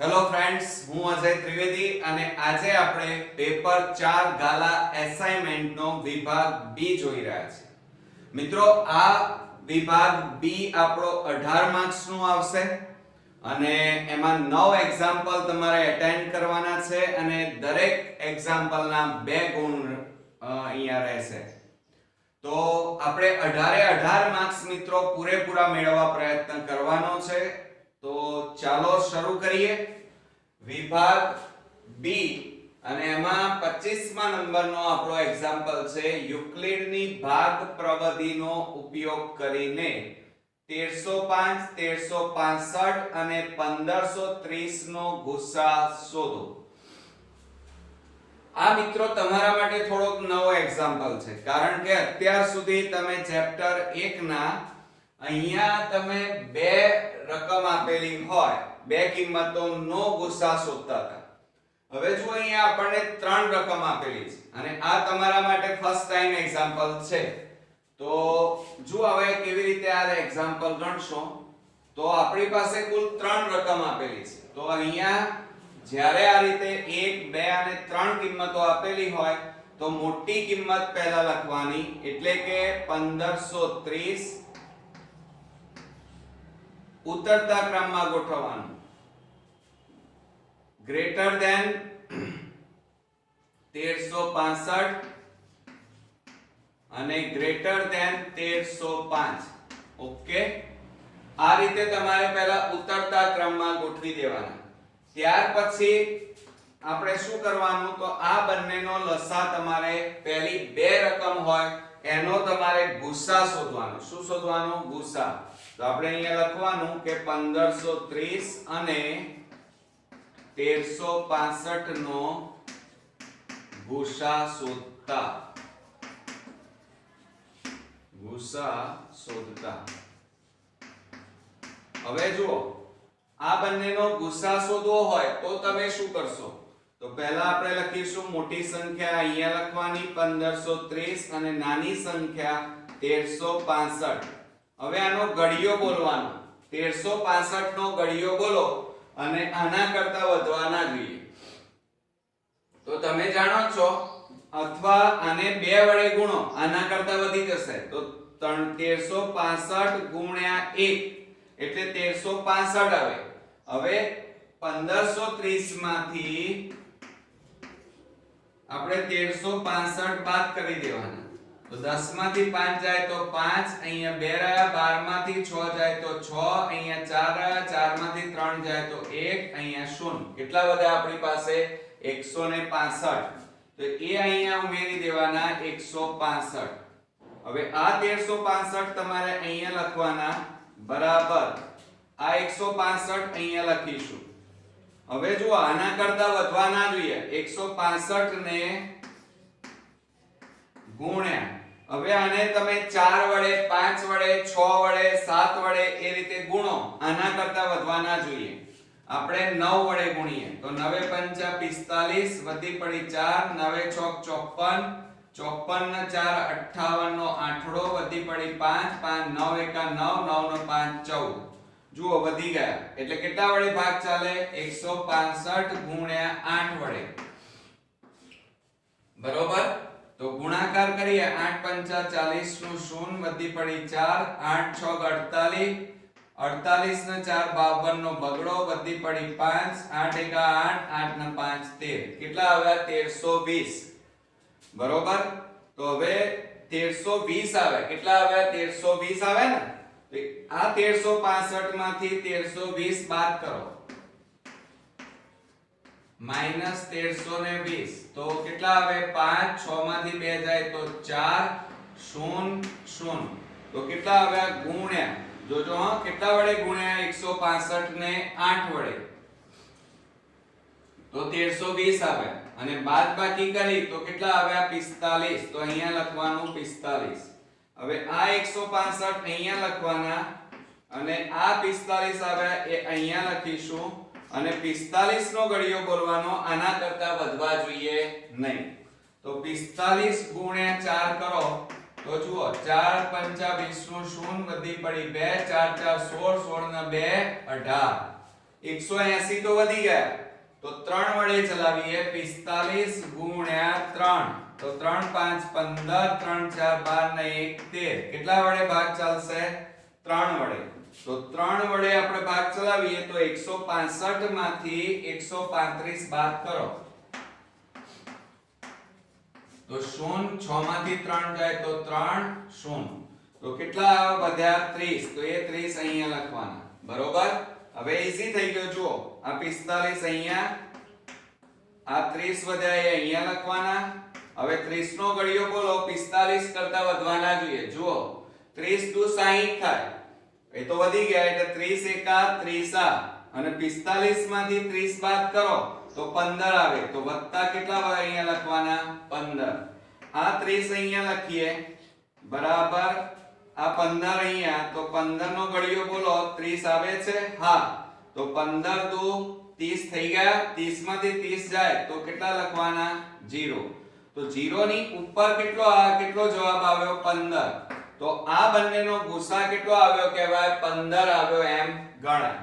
Hello friends, હું અજય ત્રિવેદી અને આજે આપણે પેપર 4 ગાલા એસાઇનમેન્ટ નો વિભાગ બી જોઈ રહ્યા છીએ. મિત્રો, આ વિભાગ બી આપણો 18 માર્ક્સ નું આવશે અને એમાં 9 એક્ઝામ્પલ તમારે અટેન્ડ કરવાના છે અને દરેક એક્ઝામ્પલ ના 2 ગુણ અહીંયા રહેશે. તો આપણે 18 માર્ક્સ મિત્રો પૂરેપૂરા મેળવવા પ્રયત્ન કરવાનો છે. તો ચાલો શરૂ કરીએ. વિભાગ બી અને એમાં 25મા નંબરનો આપણો એક્ઝામ્પલ છે. યુક્લિડની ભાગ પ્રવિધિનો ઉપયોગ કરીને 1305, 1365 અને 1530 નો ગુસા શોધો. આ મિત્રો તમારા માટે થોડોક નવો એક્ઝામ્પલ છે, કારણ કે અત્યાર સુધી તમે ચેપ્ટર 1 ના અહીંયા તમે બે રકમ આપેલી હોય, બે કિંમતોનો ગુસા શોધતા હતા. હવે જો અહીંયા આપણને ત્રણ રકમ આપેલી છે અને આ તમારા માટે ફર્સ્ટ ટાઈમ એક્ઝામ્પલ છે. તો જો હવે કેવી રીતે આ એક્ઝામ્પલ ગણશો, તો આપણી પાસે કુલ ત્રણ રકમ આપેલી છે. તો અહીંયા જ્યારે આ રીતે 1, 2 અને 3 કિંમતો આપેલી હોય તો મોટી કિંમત પહેલા લખવાની, એટલે કે 1530 ઉતરતા ક્રમમાં ગોઠવવાનું, ગ્રેટર ધેન 1365 અને ગ્રેટર ધેન 1305. ઓકે, આ રીતે તમારે પહેલા ઉતરતા ક્રમમાં ગોઠવી દેવાના. ત્યાર પછી આપણે શું કરવાનું, તો આ બંનેનો લસા તમારે પહેલી બે રકમ હોય એનો તમારે ગુસા શોધવાનો. શું શોધવાનો? ગુસા. તો આપણે અહીંયા લખવાનું કે 1530 અને 1365 નો ગુસા શોધતા. હવે જુઓ, આ બંનેનો ગુસા શોધવો હોય તો તમે શું કરશો? તો પહેલા આપણે લખીશું મોટી સંખ્યા અહીંયા લખવાની 1530 અને નાની સંખ્યા 1365. હવે આનો ઘડિયો બોલવાનો, 1365 નો ઘડિયો બોલો અને આના કરતા વધવા ના જોઈએ. તો તમે જાણો છો, અથવા આને 2 વડે ગુણો, આના કરતા વધી જશે. તો 1365 ગુણ્યા 1 એટલે 1365 આવે. હવે 1530 માંથી આપણે 1365 બાદ કરી દેવાના. તો 10 માંથી 5 જાય તો 5, અહીંયા 2 રહ્યા, 12 માંથી 6 જાય તો 6, અહીંયા 4 રહ્યા, 4 માંથી 3 જાય તો 1, અહીંયા 0. કેટલા બધા આપણી પાસે? 165. તો એ અહીંયા ઉમેરી દેવાના 165. હવે આ 1365 તમારે અહીંયા લખવાના બરાબર આ 165 અહીંયા લખીશું. હવે જો આના કરતા વધવા ના જોઈએ, 165 ને ગુણ્યા, હવે આને તમે 4 વડે, 5 વડે, 6 વડે, 7 વડે એ રીતે ગુણો, આના કરતા વધવા ના જોઈએ. આપણે 9 વડે ગુણીએ તો 9 5 45 વધી પડી 4, 9 6 54, 54 ને 4 58 નો આઠડો વધી પડી 5, 5 9 1 9, 9 નો 5 14. જુઓ વધી ગયા, એટલે કેટલા વડે ભાગ ચાલે? 165 ગુણ્યા 8 વડે. બરોબર? તો ગુણાકાર કરીએ, 8 5 40 નું 0 વધી પડી 4, 8 6 48, 48 ને 4 52 નો બગડો વધી પડી 5, 8 1 8, 8 ને 5 13. કેટલા આવ્યા? 1320. બરોબર? તો હવે 1320 આવે. કેટલા આવ્યા? 1320 આવે ને. તો આ 1365 માંથી 1320 બાદ કરો, -1320. તો કેટલા આવે? 5, 6 માંથી 2 જાય તો 4, 0 0. તો કેટલા આવ્યા? ગુણ્યા, જોજો હા, કેટલા વડે ગુણ્યા? 165 ને 8 વડે. તો 1320 આવે. અને બાદબાકી કરી તો કેટલા આવ્યા? 45. તો અહીંયા લખવાનું 45. હવે આ 165 અહીંયા લખવાના અને આ 45 આવ્યા એ અહીંયા લખીશું. અને 45 નો ઘડિયો બોલવાનો, આના કરતા વધવા જોઈએ નહીં. તો 45 ગુણ્યા 4 કરો તો જુઓ, 4 5 20 નું 0 વધી પડી 2, 4 4 16, 16 ના 2 18. 180 તો વધી ગયા, તો 3 વડે ચલાવીએ. 45 ગુણ્યા 3, તો 3 5 15, 3 4 12 ને 1 13. કેટલા વડે ભાગ ચાલશે? 3 વડે. તો 3 વડે આપણે ભાગ ચલાવીએ તો 165 માંથી 135 બાદ કરો તો 0. 6 માંથી 3 જાય તો 3 0. તો કેટલા વધ્યા? 30. તો એ 30 અહીંયા લખવાના. બરોબર. હવે ઈઝી થઈ ગયો. જુઓ, આ 45 અહીંયા, આ 30 વધ્યા એ અહીંયા લખવાના. હવે 30 નો ઘડિયો બોલો. 45 કરતા વધવાના જોઈએ. જુઓ, 30 દુ 60 થાય, એ તો વધી ગયા એટલે 30 એકા 30 અને 45 માંથી 30 બાદ કરો તો 15 આવે. તો વત્તા કેટલા અહીંયા લખવાના? 15. આ 30 અહીંયા લખીએ બરાબર આ 15 અહીંયા, તો 15 નો ઘડિયો બોલો. 30 આવે છે? હા. તો 15 દુ 30 થઈ ગયા. 30 માંથી 30 જાય તો કેટલા લખવાના? 0. તો 0 ની ઉપર કેટલો જવાબ આવ્યો? 15. તો આ બંનેનો ગુસા કેટલો આવ્યો કહેવાય? 15 આવ્યો એમ ગણાય.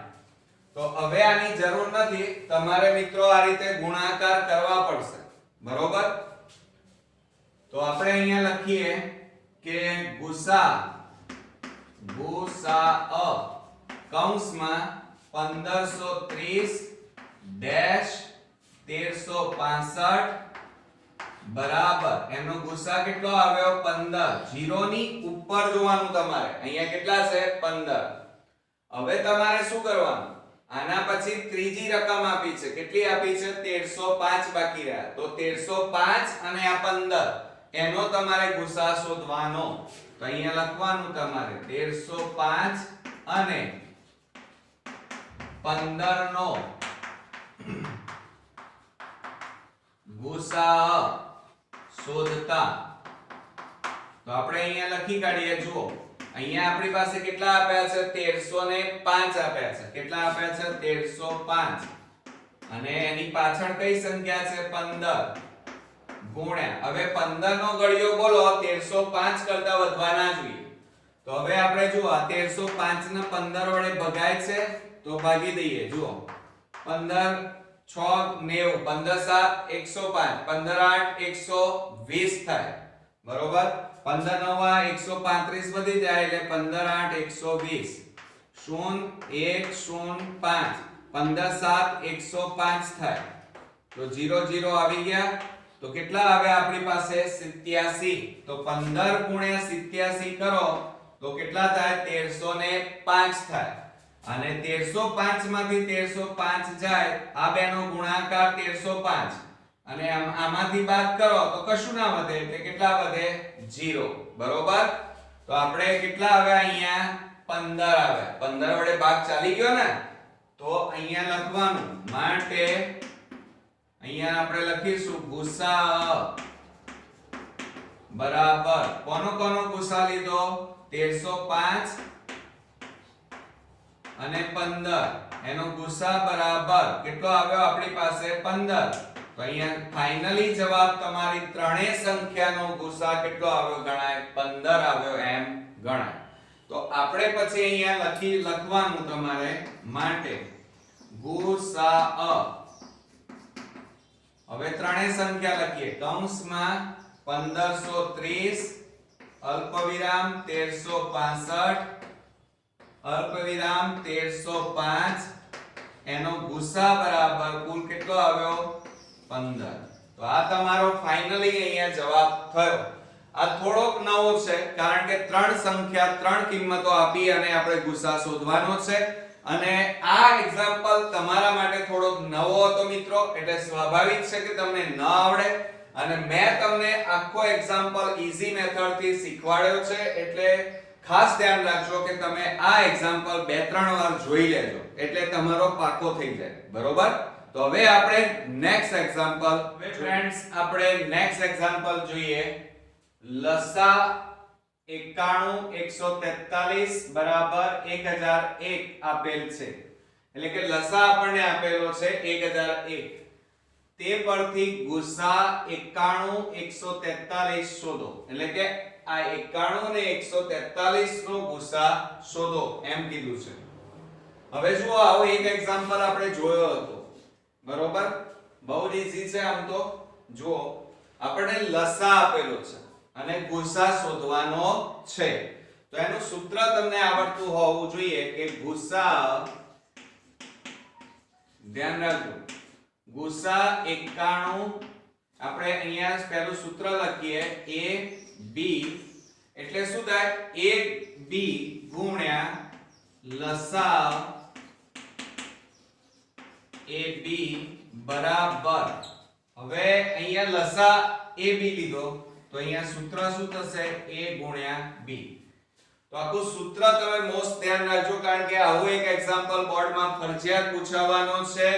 તો હવે આની જરૂર નથી, તમારે મિત્રો આ રીતે ગુણાકાર કરવા પડશે. બરોબર. તો આપણે અહીંયા લખીએ કે ગુસા કૌંસમાં 1530 ડેશ 1365 બરાબર એનો ગુસા કેટલો આવ્યો? 15. 0 ની ઉપર જોવાનું તમારે. અહીંયા કેટલા છે? 15. હવે તમારે શું કરવાનું? આના પછી ત્રીજી રકમ આપી છે. કેટલી આપી છે? 1305 બાકી રહ્યા. તો 1305 અને આ 15 એનો તમારે ગુસા શોધવાનો. તો અહીંયા લખવાનું તમારે 1305 અને 15 નો ગુસા શોધતા. તો આપણે અહીંયા લખી કાઢીએ. જુઓ, અહીંયા આપણી પાસે કેટલા આપ્યા છે? 1305 આપ્યા છે. કેટલા આપ્યા છે? 1305. અને એની પાછળ કઈ સંખ્યા છે? 15 ગુણ્યા. હવે 15 નો ઘડિયો બોલો. 1305 કરતા વધવાના જોઈએ. તો હવે આપણે જુઓ, આ 1305 ને 15 વડે ભગાય છે તો ભાગી દઈએ. જુઓ, 15 6 90, 15 7 105, 15 8 120 થાય. બરોબર. 15 9 135 વધી જાય એટલે 15 8 120. 0 1 0 5, 15 7 105 થાય. તો 0 0 આવી ગયા. તો કેટલા આવ્યા આપણી પાસે? 87. તો 15 ગુણ્યા 87 કરો તો કેટલા થાય? 1305 થાય. અને 1305 માંથી 1305 જાય, આ બેનો ગુણાકાર 1305 અને આમાંથી બાદ કરો તો કશું ના વધે. એટલે કેટલા વધે? 0. બરોબર. તો આપણે કેટલા આવ્યા અહીંયા? 15 આવ્યા. 15 વડે ભાગ ચાલી ગયો ને, તો અહીંયા લખવાનું માટે અહીંયા આપણે લખીશું ગુસા બરાબર કોનો ગુસા લીધો? 1305 અને 15. એનો ગુસા બરાબર કેટલો આવ્યો આપણી પાસે? 15. તો અહીંયા ફાઇનલી જવાબ તમારી ત્રણેય સંખ્યાનો ગુસા કેટલો આવ્યો ગણાય? 15 આવ્યો એમ ગણાય. તો આપણે પછી અહીંયા લખવાનું તમારે માટે ગુસા. હવે ત્રણેય સંખ્યા લખીએ. કૌંસમાં 1530 અલ્પવિરામ 1365 અલ્પવિરામ 1305 એનો ગુસા બરાબર કુલ કેટલો આવ્યો? 15. તો આ તમારો ફાઇનલી અહીંયા જવાબ થયો. આ થોડોક નવો છે કારણ કે ત્રણ સંખ્યા ત્રણ કિંમતો આપી અને આપણે ગુસા શોધવાનો છે. અને આ એક્ઝામ્પલ તમારા માટે થોડોક નવો હતો મિત્રો, એટલે સ્વાભાવિક છે કે તમને ન આવડે. અને મેં તમને આખો એક્ઝામ્પલ ઈઝી મેથડ થી શીખવાડ્યો છે, એટલે ખાસ ધ્યાન રાખજો કે તમે આ એક્ઝામ્પલ 2-3 વાર જોઈ લેજો એટલે તમારો પાકો થઈ જાય. બરોબર. તો હવે આપણે નેક્સ્ટ એક્ઝામ્પલ ફ્રેન્ડ્સ આપણે નેક્સ્ટ એક્ઝામ્પલ જોઈએ. લસા 91 143 બરાબર 1001 આપેલ છે. એટલે કે લસા આપણને આપેલો છે 1001. તે પરથી ગુસા 91 143 શોધો. એટલે કે આ 91 ને 143 નો ગુસા શોધો એમ કીધું છે. હવે જુઓ આવો એક એક્ઝામ્પલ આપણે જોયો હતો, બરોબર? બહુ ઈઝી છે આમ તો. જુઓ આપણને લસા આપેલો છે અને ગુસા શોધવાનો છે. તો એનું સૂત્ર તમને આવડતું હોવું જોઈએ કે ગુસા, ધ્યાન રાખજો, ગુસા 91, આપણે અહીંયા પહેલું સૂત્ર લખીએ a b એટલે શું થાય? 1b ગુણ્યા લસા ab બરાબર, હવે અહીંયા લસા ab લીધો તો અહીંયા સૂત્ર શું થશે? a ગુણ્યા b. તો આખું સૂત્ર તમે મોસ્ટ ધ્યાન રાખજો, કારણ કે આવું એક એક્ઝામ્પલ બોર્ડમાં ફરજિયાત પૂછાવાનો છે.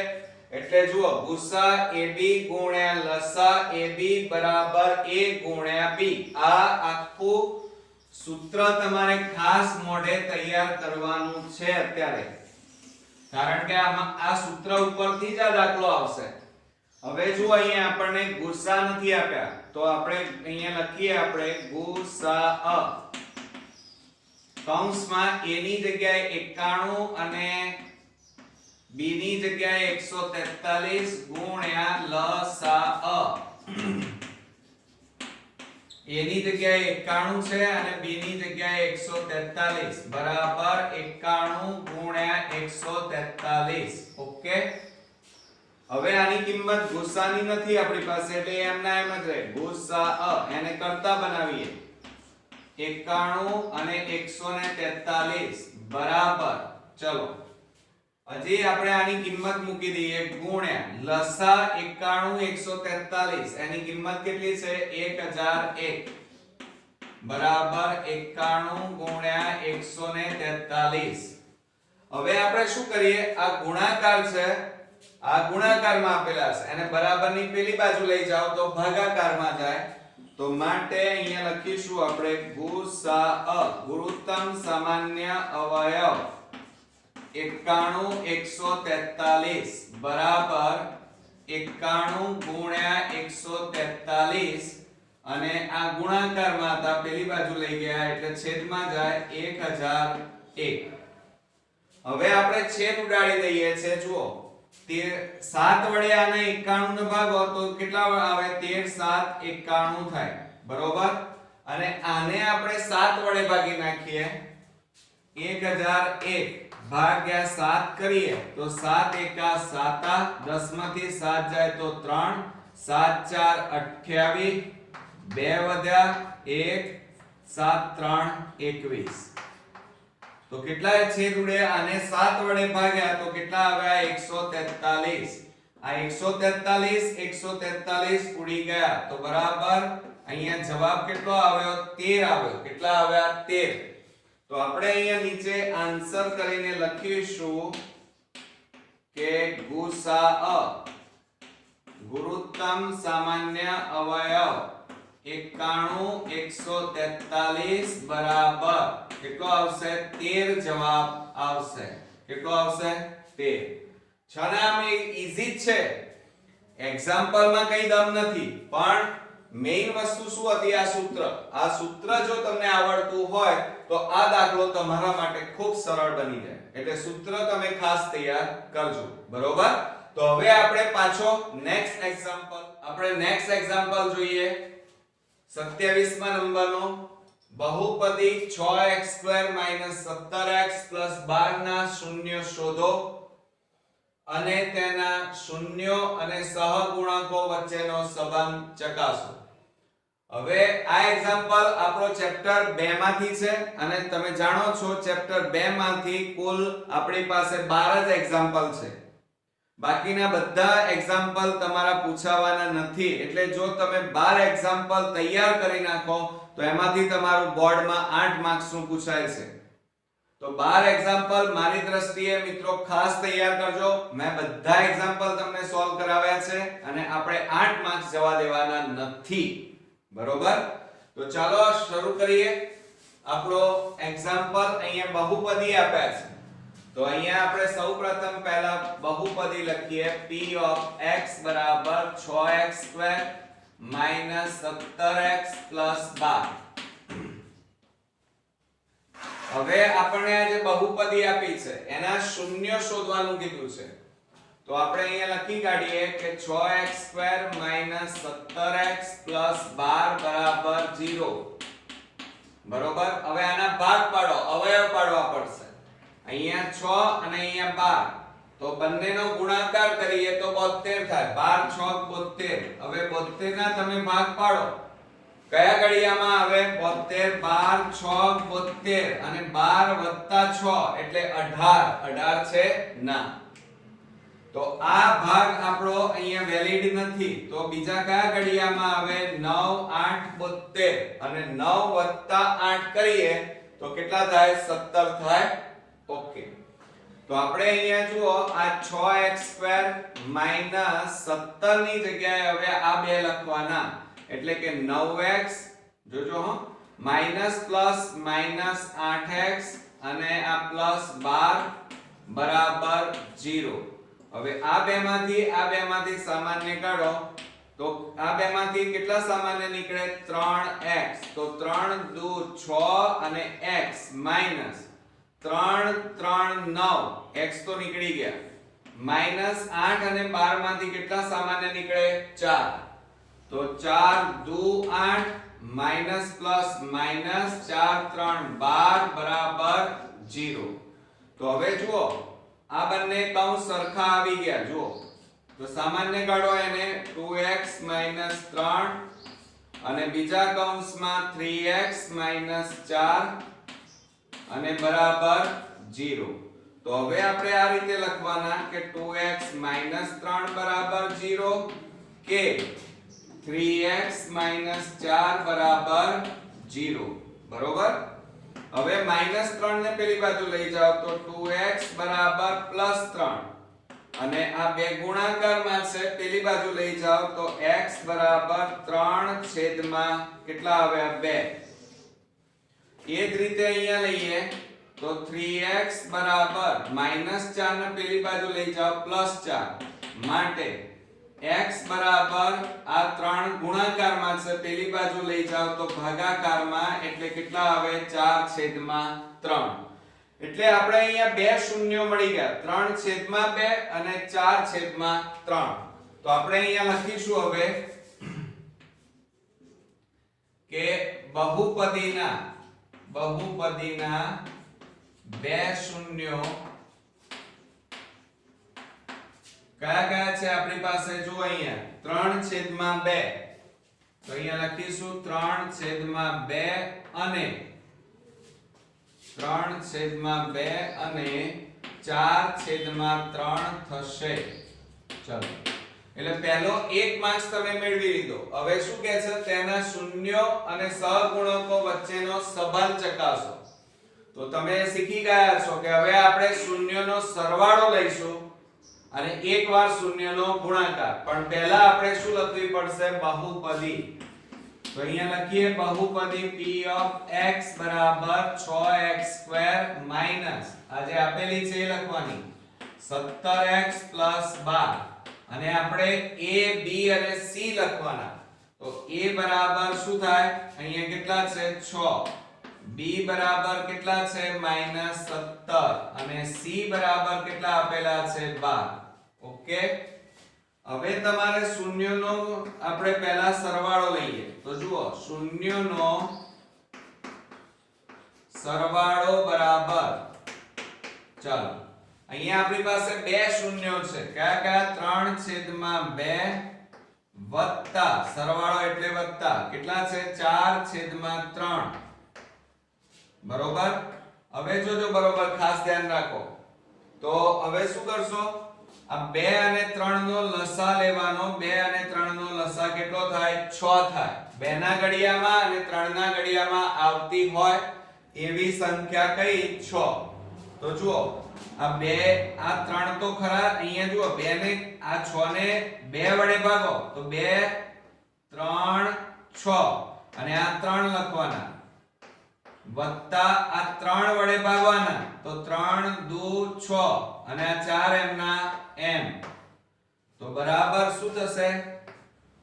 એટલે જુઓ ગુસા ab ગુણ્યા લસા ab બરાબર a ગુણ્યા b. આ આખું સૂત્ર તમારે ખાસ મોઢે તૈયાર કરવાનું છે અત્યારે, કારણ કે આ સૂત્ર ઉપરથી જ આ દાખલો આવશે. હવે જો અહીંયા આપણને ગુસા નથી આપ્યા તો આપણે અહીંયા લખીએ આપણે ગુસા કૌંસમાં a ની જગ્યાએ 91 અને b ની જગ્યાએ 143 ગુણ્યા લસા a ની જગ્યાએ 91 છે અને b ની જગ્યાએ 143 બરાબર 91 ગુણ્યા 143. ઓકે, હવે આની કિંમત ગુસાની નથી આપણી પાસે એટલે એમના એમ જ રહે. ગુસા એને કરતા બનાવીએ 91 અને 143 બરાબર, ચલો હજી આપણે આની કિંમત મૂકી દઈએ ગુણ્યા લસા 91 143 એની કિંમત કેટલી છે? 1001 બરાબર 91 ગુણ્યા 143. હવે આપણે શું કરીએ? આ ગુણાકાર છે, આ ગુણાકારમાં આપેલા છે, એને બરાબરની પેલી બાજુ લઈ જાઓ તો ભાગાકારમાં જાય. તો માટે અહીંયા લખીશું આપણે ગુસા ગુરુત્તમ સામાન્ય અવયવ 91 143 બરાબર 91 ગુણ્યા 143 અને આ ગુણાકારમાં હતા પેલી બાજુ લઈ ગયા એટલે છેદમાં જાય 1001. હવે આપણે છેદ ઉડાડી દઈએ છે. જુઓ 7 વડે આને 91 ને ભાગો તો કેટલા આવે? 13 7 91 થાય, બરોબર? અને આને આપણે 7 વડે ભાગી નાખીએ 1001 ભાગ્યા 7 કરીએ તો 7 એકા 7, 10 માંથી 7 જાય તો 3, 7 4 28, 2 વધ્યા 1, 7 3 21. તો કેટલા છેદ ઉડે? આને 7 વડે ભાગ્યા તો કેટલા આવ્યા? 143. આ 143 ઉડી ગયા તો બરાબર અહીંયા જવાબ કેટલો આવ્યો? 13 આવ્યો. કેટલા આવ્યા? 13. તો આપણે અહીંયા નીચે આન્સર કરીને લખીશું કે ગુસા ગુરુત્તમ સામાન્ય અવયવ 91 143 બરાબર કેટલો આવશે? 13 જવાબ આવશે. કેટલો આવશે? 13. છનામ ઈઝી છે, એક્ઝામ્પલમાં કઈ દમ નથી, પણ મેઈન વસ્તુ શું હતી? આ સૂત્ર. આ સૂત્ર જો તમને આવડતું હોય તો આ દાખલો તમારા માટે ખૂબ સરળ બની જાય. એટલે સૂત્ર તમે ખાસ તૈયાર કરજો, બરોબર? તો હવે આપણે પાછો નેક્સ્ટ એક્ઝામ્પલ જોઈએ. 27મા નંબરનો બહુપદી 6x² - 17x + 12 ના શૂન્ય શોધો અને તેના શૂન્યો અને સહગુણકો વચ્ચેનો સંબંધ ચકાસો. હવે આ એક્ઝામ્પલ આપણો ચેપ્ટર 2 માંથી છે અને તમે જાણો છો ચેપ્ટર 2 માંથી કુલ આપણી પાસે 12 જ એક્ઝામ્પલ છે. બાકીના બધા એક્ઝામ્પલ તમારા પૂછાવાના નથી. એટલે જો તમે 12 એક્ઝામ્પલ તૈયાર કરી નાખો તો એમાંથી તમારું બોર્ડમાં 8 માર્ક્સનું પૂછાય છે. તો 12 એક્ઝામ્પલ મારી દ્રષ્ટિએ મિત્રો ખાસ તૈયાર કરજો. મેં બધા એક્ઝામ્પલ તમને સોલ્વ કરાવ્યા છે અને આપણે 8 માર્ક્સ જવા દેવાના નથી, બરોબર? તો ચાલો શરૂ કરીએ. આપણો એક્ઝામ્પલ અહીંયા બહુપદી આપ્યા છે. તો અહીંયા આપણે સૌપ્રથમ પહેલા બહુપદી લખીએ p of x બરાબર 6x² - 17x + 12. હવે આપણે આ જે બહુપદી આપી છે એના શૂન્ય શોધવાનું કીધું છે, તો આપણે અહીંયા લખી કાઢીએ કે 6x² - 17x + 12 = 0. બરોબર. હવે આના ભાગ પાડો, અવયવ પાડવા પડશે. અહીંયા 6 અને અહીંયા 12, તો બંનેનો ગુણાકાર કરીએ તો 72 થાય. 12 6 72. હવે 72 ના તમે ભાગ પાડો. કયા ઘડિયામાં આવે? 72. 12 6 72 અને 12 + 6 એટલે 18. 18 છે ના. તો આ ભાગ આપણો અહીંયા વેલિડ નથી. તો બીજા કયા ઘડિયામાં આવે? 9 8 72 અને 9 + 8 કરીએ તો કેટલા થાય? 17 થાય. ઓકે. તો આપણે અહીંયા જુઓ આ 6x² - 17 ની જગ્યાએ હવે આ બે લખવાના, એટલે કે 9x જોજો હો માઈનસ પ્લસ માઈનસ 8x અને આ પ્લસ 12 બરાબર 0. હવે આ બેમાંથી સામાન્ય કાઢો તો આ બેમાંથી કેટલા સામાન્ય નીકળે? 3x. તો 3 દુ 6 અને x માઈનસ 3 3 9 x તો નીકળી ગયા, માઈનસ 8 અને 12 માંથી કેટલા સામાન્ય નીકળે? 4. તો 4 દુ 8 માઈનસ પ્લસ માઈનસ 4 3 12 બરાબર 0. તો હવે જુઓ આ બંને કૌંસ સરખા આવી ગયા. જુઓ તો સામાન્ય કાઢો એને 2x - 3 અને બીજા કૌંસમાં 3x - 4 અને બરાબર 0. તો હવે આપણે આ રીતે લખવાના કે 2x - 3 બરાબર 0 કે 3x - 4 બરાબર 0. બરોબર. હવે -3 ને પેલી બાજુ લઈ જાઓ તો 2x બરાબર +3 અને આ બે ગુણાકારમાં છે, પેલી બાજુ લઈ જાઓ તો x બરાબર 3 છેદમાં કેટલા આવે? 2. એ જ રીતે અહીંયા લઈએ તો 3x બરાબર -4 ને પેલી બાજુ લઈ જાઓ +4 માટે x બરાબર આ 3 ગુણાકારમાં છે, પેલી બાજુ લઈ જાઓ તો ભાગાકારમાં, એટલે કેટલા આવે? 4/3. એટલે આપણે અહીંયા બે શૂન્યો મળી ગયા, 3/2 અને 4/3. તો આપણે અહીંયા લખીશું હવે કે બહુપદીના બે શૂન્યો કયા કયા છે આપણી પાસે? જો અહીંયા 3/2. તો અહીંયા લખીશું 3/2 અને 3/2 અને 4/3 થશે. ચલો, એટલે પહેલો એક માર્ક્સ તમે મેળવી લીધો. હવે શું કહે છે? તેના શૂન્યો અને સહગુણકો વચ્ચેનો સંબંધ ચકાસો. તો તમે શીખી ગયા છો કે હવે આપણે શૂન્યનો સરવાળો લઈશું અને એકવાર શૂન્યનો ગુણાકાર. પણ પહેલા આપણે શું લખવી પડશે? બહુપદી. તો અહીંયા લખીએ બહુપદી p of x બરાબર 6x² માઈનસ આ જે આપેલી છે એ લખવાની 17x + 12 અને આપણે a b અને c લખવાના. તો a બરાબર શું થાય? અહીંયા કેટલા છે? 6. b બરાબર કેટલા છે? -17 અને c બરાબર કેટલા આપેલા છે? 12. ઓકે. હવે તમારે શૂન્યનો આપણે પહેલા સરવાળો લઈએ. તો જુઓ શૂન્યનો સરવાળો બરાબર, ચાલો અહીંયા આપણી પાસે બે શૂન્યો છે. કયા કયા? 3/2 વત્તા સરવાળો એટલે વત્તા કેટલા છે? 4/3. બરોબર. હવે જોજો બરોબર, ખાસ ધ્યાન રાખો. તો હવે શું કરશો? આ 2 અને 3 નો લસા લેવાનો. 2 અને 3 નો લસા કેટલો થાય? 6 થાય. 2 ના ઘડિયામાં અને 3 ના ઘડિયામાં આવતી હોય એવી સંખ્યા કઈ? 6. તો જુઓ આ 2 આ 3 તો ખરા, અહીંયા જુઓ 2 ને આ 6 ને 2 વડે ભાગો તો 2 3 6 અને આ 3 લખવાના વત્તા આ 3 વડે ભાગવાના તો 3 દુ 6 અને આ 4 એમના એમ. તો બરાબર શું થશે?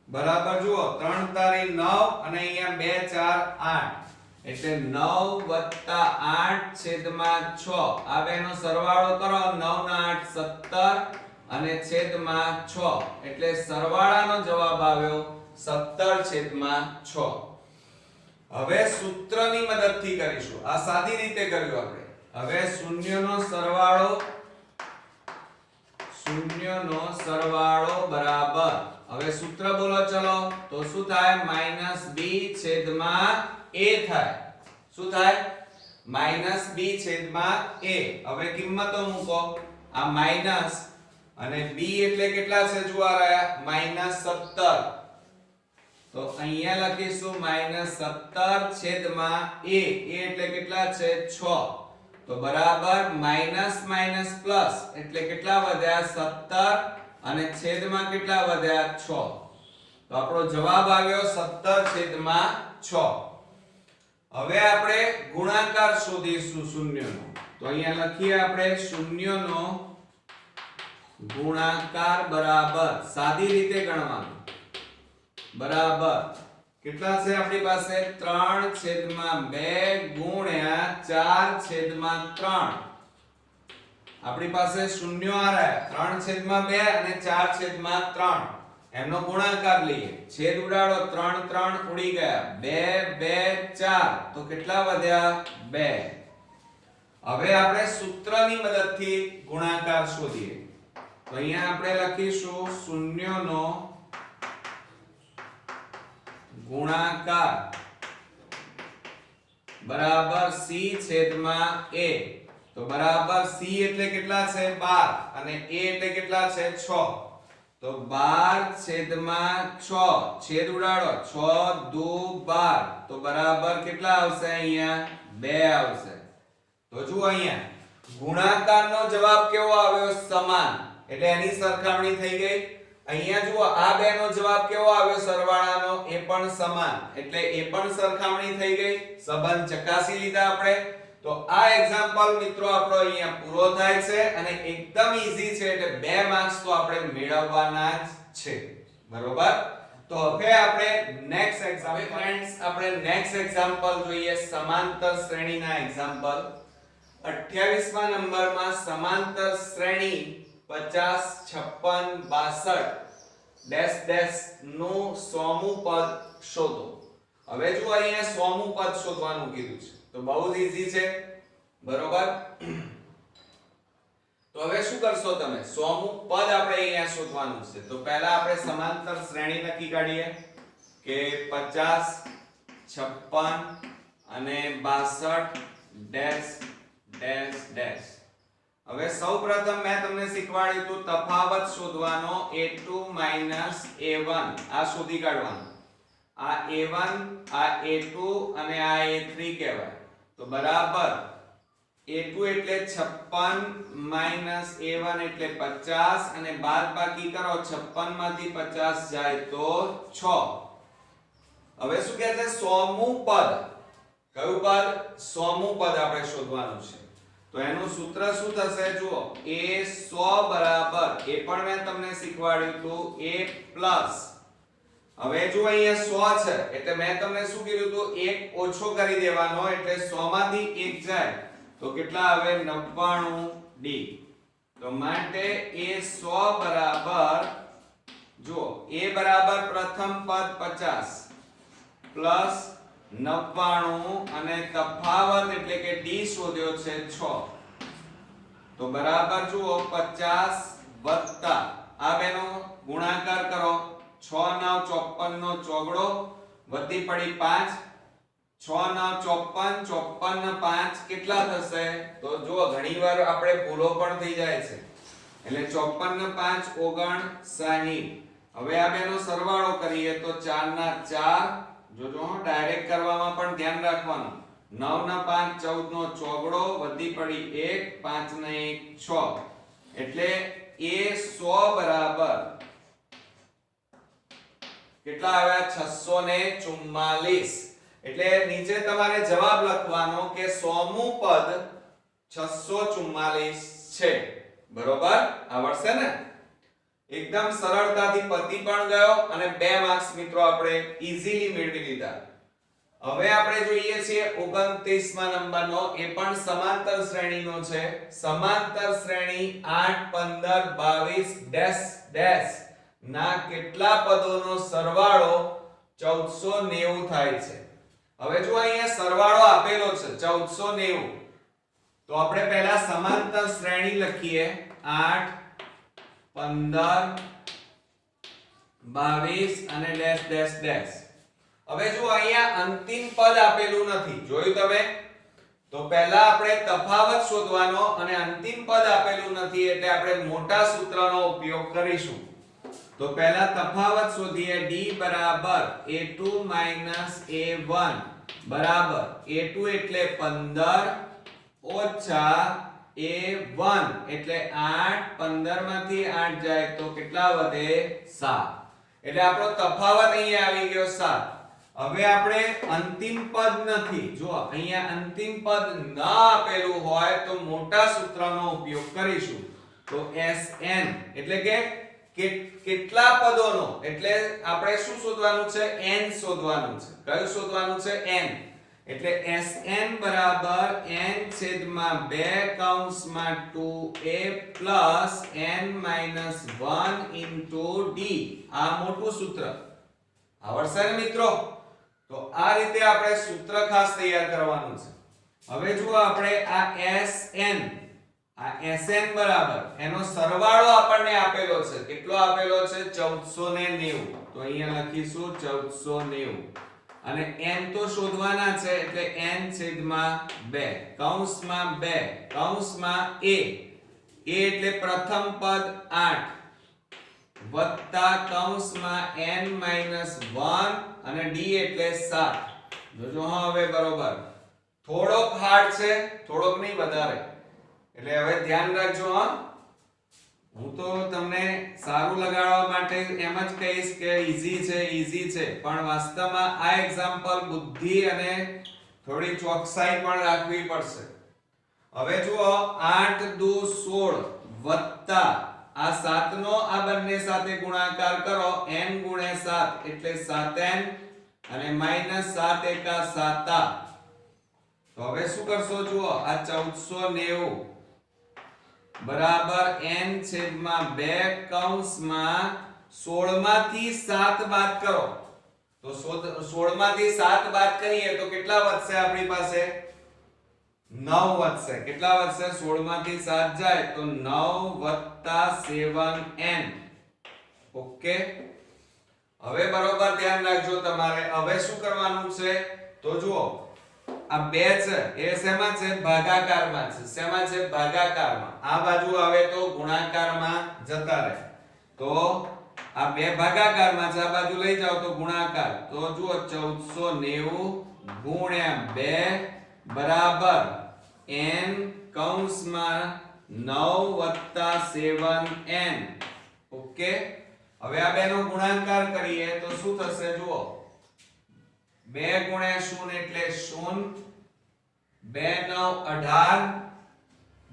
બરાબર જુઓ 3 તારી 9 અને અહીંયા 2 4 8 એટલે 9 + 8 છેદમાં 6 આ બેનો સરવાળો કરો 9 ના 8 17 અને છેદમાં 6 એટલે સરવાળાનો જવાબ આવ્યો 17 છેદમાં 6. હવે સૂત્રની મદદથી કરીશું. આ સાદી રીતે કર્યું આપણે. હવે શૂન્યનો સરવાળો બરાબર હવે સૂત્ર બોલો ચલો તો શું થાય -b છેદમાં a થાય. શું થાય -b છેદમાં a. હવે કિંમતો મૂકો. આ માઈનસ અને b એટલે કેટલા છે જુઓ રહ્યા -17. તો અહીંયા લખીશું -17 છેદમાં a. a એટલે કેટલા છે 6. તો બરાબર માઈનસ માઈનસ પ્લસ એટલે કેટલા વધ્યા 17 અને છેદમાં કેટલા વધ્યા 6. તો આપણો જવાબ આવ્યો 17 છેદમાં 6. હવે આપણે ગુણાકાર શોધીશું શૂન્યનો. તો અહીંયા લખીએ આપણે શૂન્યનો ગુણાકાર બરાબર સાદી રીતે ગણવાનું બરાબર કેટલા છે આપણી પાસે 3/2 ગુણ્યા 4/3. આપણી પાસે શૂન્યો આ રહ્યા 3/2 અને 4/3 એમનો ગુણાકાર લઈએ. છેદ ઉડાડો 3 3 ઉડી ગયા 2 2 4 તો કેટલા વધ્યા 2. હવે આપણે સૂત્રની મદદથી ગુણાકાર શોધીએ. તો અહીંયા આપણે લખીશું શૂન્યનો ગુણાકાર બરાબર c છેદમાં a. તો બરાબર c એટલે કેટલા છે 12 અને a એટલે કેટલા છે 6. તો 12 છેદમાં 6 છેદ ઉડાડો 6 2 12 તો બરાબર કેટલા આવશે અહીંયા 2 આવશે. તો જુઓ અહીંયા ગુણાકારનો જવાબ કેવો આવ્યો સમાન એટલે એની સરખામણી થઈ ગઈ. અહીંયા જુઓ આ બેનો જવાબ કેવો આવ્યો સરવાળાનો એ પણ સમાન એટલે એ પણ સરખામણી થઈ ગઈ. સંબંધ ચકાસી લીધા આપણે. તો આ એક્ઝામ્પલ મિત્રો આપણો અહીંયા પૂરો થાય છે અને એકદમ ઈઝી છે એટલે 2 માર્ક્સ તો આપણે મેળવવાના જ છે. બરોબર. તો હવે આપણે નેક્સ્ટ એક્ઝામ્પલ ફ્રેન્ડ્સ આપણે નેક્સ્ટ એક્ઝામ્પલ જોઈએ સમાંતર શ્રેણીના એક્ઝામ્પલ. 28મા નંબરમાં સમાંતર શ્રેણી 50 56 62 ડેશ ડેશ નું 100મું પદ શોધો. હવે જો અહીંયા 100મું પદ શોધવાનું કીધું છે તો બહુ જ ઈઝી છે. બરોબર. તો હવે શું કરશો તમે 100મું પદ આપણે અહીંયા શોધવાનું છે. તો પહેલા આપણે સમાંતર શ્રેણી નક્કી કાઢીએ કે 50 56 અને 62 ડેશ ડેશ ડેશ. હવે સૌપ્રથમ મેં તમને શીખવાડ્યું હતું તફાવત શોધવાનો a2 a1 આ શોધી કાઢવાનો. આ a1 આ a2 અને આ a3 કહેવાય. તો બરાબર a2 એટલે 56 a1 એટલે 50 અને બાદબાકી કરો 56 માંથી 50 જાય તો 6. હવે શું કહે છે 100મું પદ. કયું પદ 100મું પદ આપણે શોધવાનું છે. તો એનું સૂત્ર શું થશે જુઓ a 100 બરાબર એ પણ મેં તમને શીખવાડ્યું હતું a પ્લસ. હવે જો અહીંયા 100 છે એટલે મેં તમને શું કીધું હતું 1 ઓછો કરી દેવાનો એટલે 100 માંથી 1 જાય તો કેટલા આવે 99d. તો માટે a 100 બરાબર જુઓ a બરાબર પ્રથમ પદ 50 પ્લસ 99 અને તફાવત એટલે કે d શોધ્યો છે 6. તો બરાબર જુઓ 50 વત્તા આ બેનો ગુણાકાર કરો 6 9 54 નો ચોગડો વધી પડી 5 6 9 54 54 ને 5 કેટલા થશે. તો જુઓ ઘણીવાર આપણે ભૂલો પણ થઈ જાય છે એટલે 54 ને 5 59. હવે આ બેનો સરવાળો કરીએ તો 4 ના 4 જોજો ડાયરેક્ટ કરવામાં પણ ધ્યાન રાખવાનું. 9 ના 5 14 નો ચોગડો વધી પડી 1 5 ને 1 6 એટલે a 100 બરાબર કેટલા આવ્યા 644. એટલે નીચે તમારે જવાબ લખવાનો કે 100મું પદ 644 છે. બરોબર આવડશે ને. એકદમ સરળતાથી પતિ પણ ગયો અને 2 માર્ક્સ મિત્રો આપણે ઈઝીલી મેળવી લીધા. હવે આપણે જોઈએ છીએ 29મા નંબરનો, એ પણ સમાંતર શ્રેણીનો છે. સમાંતર શ્રેણી 8 15 22 ડેશ ડેશ ના કેટલા પદોનો સરવાળો 1490 થાય છે. હવે જો અહીંયા સરવાળો આપેલો છે 1490, તો આપણે પહેલા સમાંતર શ્રેણી લખીએ 8 15 22 અને ડેશ ડેશ ડેશ. હવે જો અહીંયા અંતિમ પદ આપેલું નથી, જોયું તમે? તો પહેલા આપણે તફાવત શોધવાનો, અને અંતિમ પદ આપેલું નથી એટલે આપણે મોટા સૂત્રનો ઉપયોગ કરીશું. તો પહેલા તફાવત શોધીએ. d બરાબર a2 a1 બરાબર a2 એટલે 15 ઓછા a1 એટલે 8. 15 માંથી 8 જાય તો કેટલા વધે? 7. એટલે આપણો તફાવત અહીંયા આવી ગયો 7. હવે આપણે અંતિમ પદ નથી, જો અહીંયા અંતિમ પદ ન આપેલું હોય તો મોટા સૂત્રનો ઉપયોગ કરીશું. તો Sn એટલે કે કેટલા પદોનો, એટલે આપણે શું શોધવાનું છે? n શોધવાનું છે. કયું શોધવાનું છે? n. એટલે Sn બરાબર n છેદમાં 2 કૌંસમાં 2a plus n minus 1 into d. આ મોટું સૂત્ર આવડશે ને મિત્રો? તો આ રીતે આપણે સૂત્ર ખાસ તૈયાર કરવાનું છે. હવે જુઓ, આપણે આ Sn બરાબર એનો સરવાળો આપણને આપેલો છે. કેટલો આપેલો છે? 1490. તો અહીંયા લખીશું 1490. અને n તો શોધવાના છે એટલે n છેદમાં 2 કૌંસમાં 2 કૌંસમાં a એટલે પ્રથમ પદ 8 વત્તા કૌંસમાં n માઈનસ 1 અને d એટલે 7. જોજો હા, હવે બરોબર. થોડોક હાર્ડ છે, થોડોક નહીં, વધારે. એટલે હવે ધ્યાન રાખજો હા. હું તો તમને સારું લગાડવા માટે એમ જ કહીશ કે ઈઝી છે, પણ વાસ્તવમાં આ એક્ઝામ્પલ બુદ્ધિ અને થોડી ચોકસાઈ પણ રાખવી પડશે. હવે જુઓ, 8 દુ 16 વત્તા આ 7 નો આ બંને સાથે ગુણાકાર કરો, n ગુણ્યા 7 એટલે 7n અને માઈનસ 7 એકા 7. તો હવે શું કરશો? જુઓ, આ 1490 બરાબર n છેદમાં 2 કૌંસમાં 16 માંથી 7 બાદ કરો. તો 16 માંથી 7 બાદ કરીએ તો કેટલા વધશે આપણી પાસે? 9 વધશે. કેટલા વધશે? 16 માંથી 7 જાય તો 9 7n. ઓકે, હવે બરોબર ધ્યાન રાખજો તમારે. હવે શું કરવાનું છે? તો જુઓ, આ 2 છે એ શેમાં છે? ભાગાકારમાં છે. શેમાં છે? ભાગાકારમાં. આ બાજુ આવે તો ગુણાકારમાં જતા રહે. તો આ 2 ભાગાકારમાં છે, આ બાજુ લઈ જાઓ તો ગુણાકાર. તો જુઓ, 1490 ગુણ્યા 2 બરાબર n કૌંસમાં 9 7n. ઓકે, હવે આ બેનો ગુણાકાર કરીએ તો શું થશે? જુઓ, 2 ગુણ્યા 0 એટલે 0, 2 9 18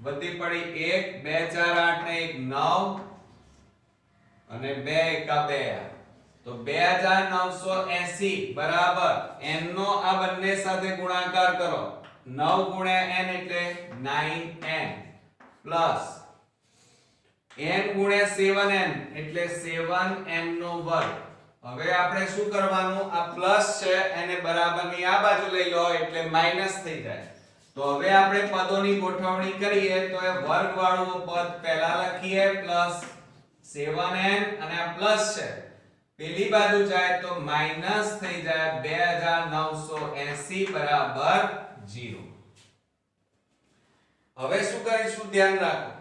વધી પડી 1, 2 4 8 ને 1 9 અને 2 એકા 2. તો 2980 બરાબર n નો આ બંને સાથે ગુણાકાર કરો. 9 ગુણ્યા n એટલે 9n પ્લસ n ગુણ્યા 7n એટલે 7n નો વર્ગ. હવે આપણે શું કરવાનું? આ પ્લસ છે એને બરાબરની આ બાજુ લઈ લો એટલે માઈનસ થઈ જાય. તો હવે આપણે પદોની ગોઠવણી કરીએ તો એ વર્ગ વાળું પદ પહેલા લખીએ પ્લસ 7n અને આ પ્લસ છે પેલી બાજુ જાય તો માઈનસ થઈ જાય 2980 બરાબર 0. હવે શું કરીશું? ધ્યાન રાખો.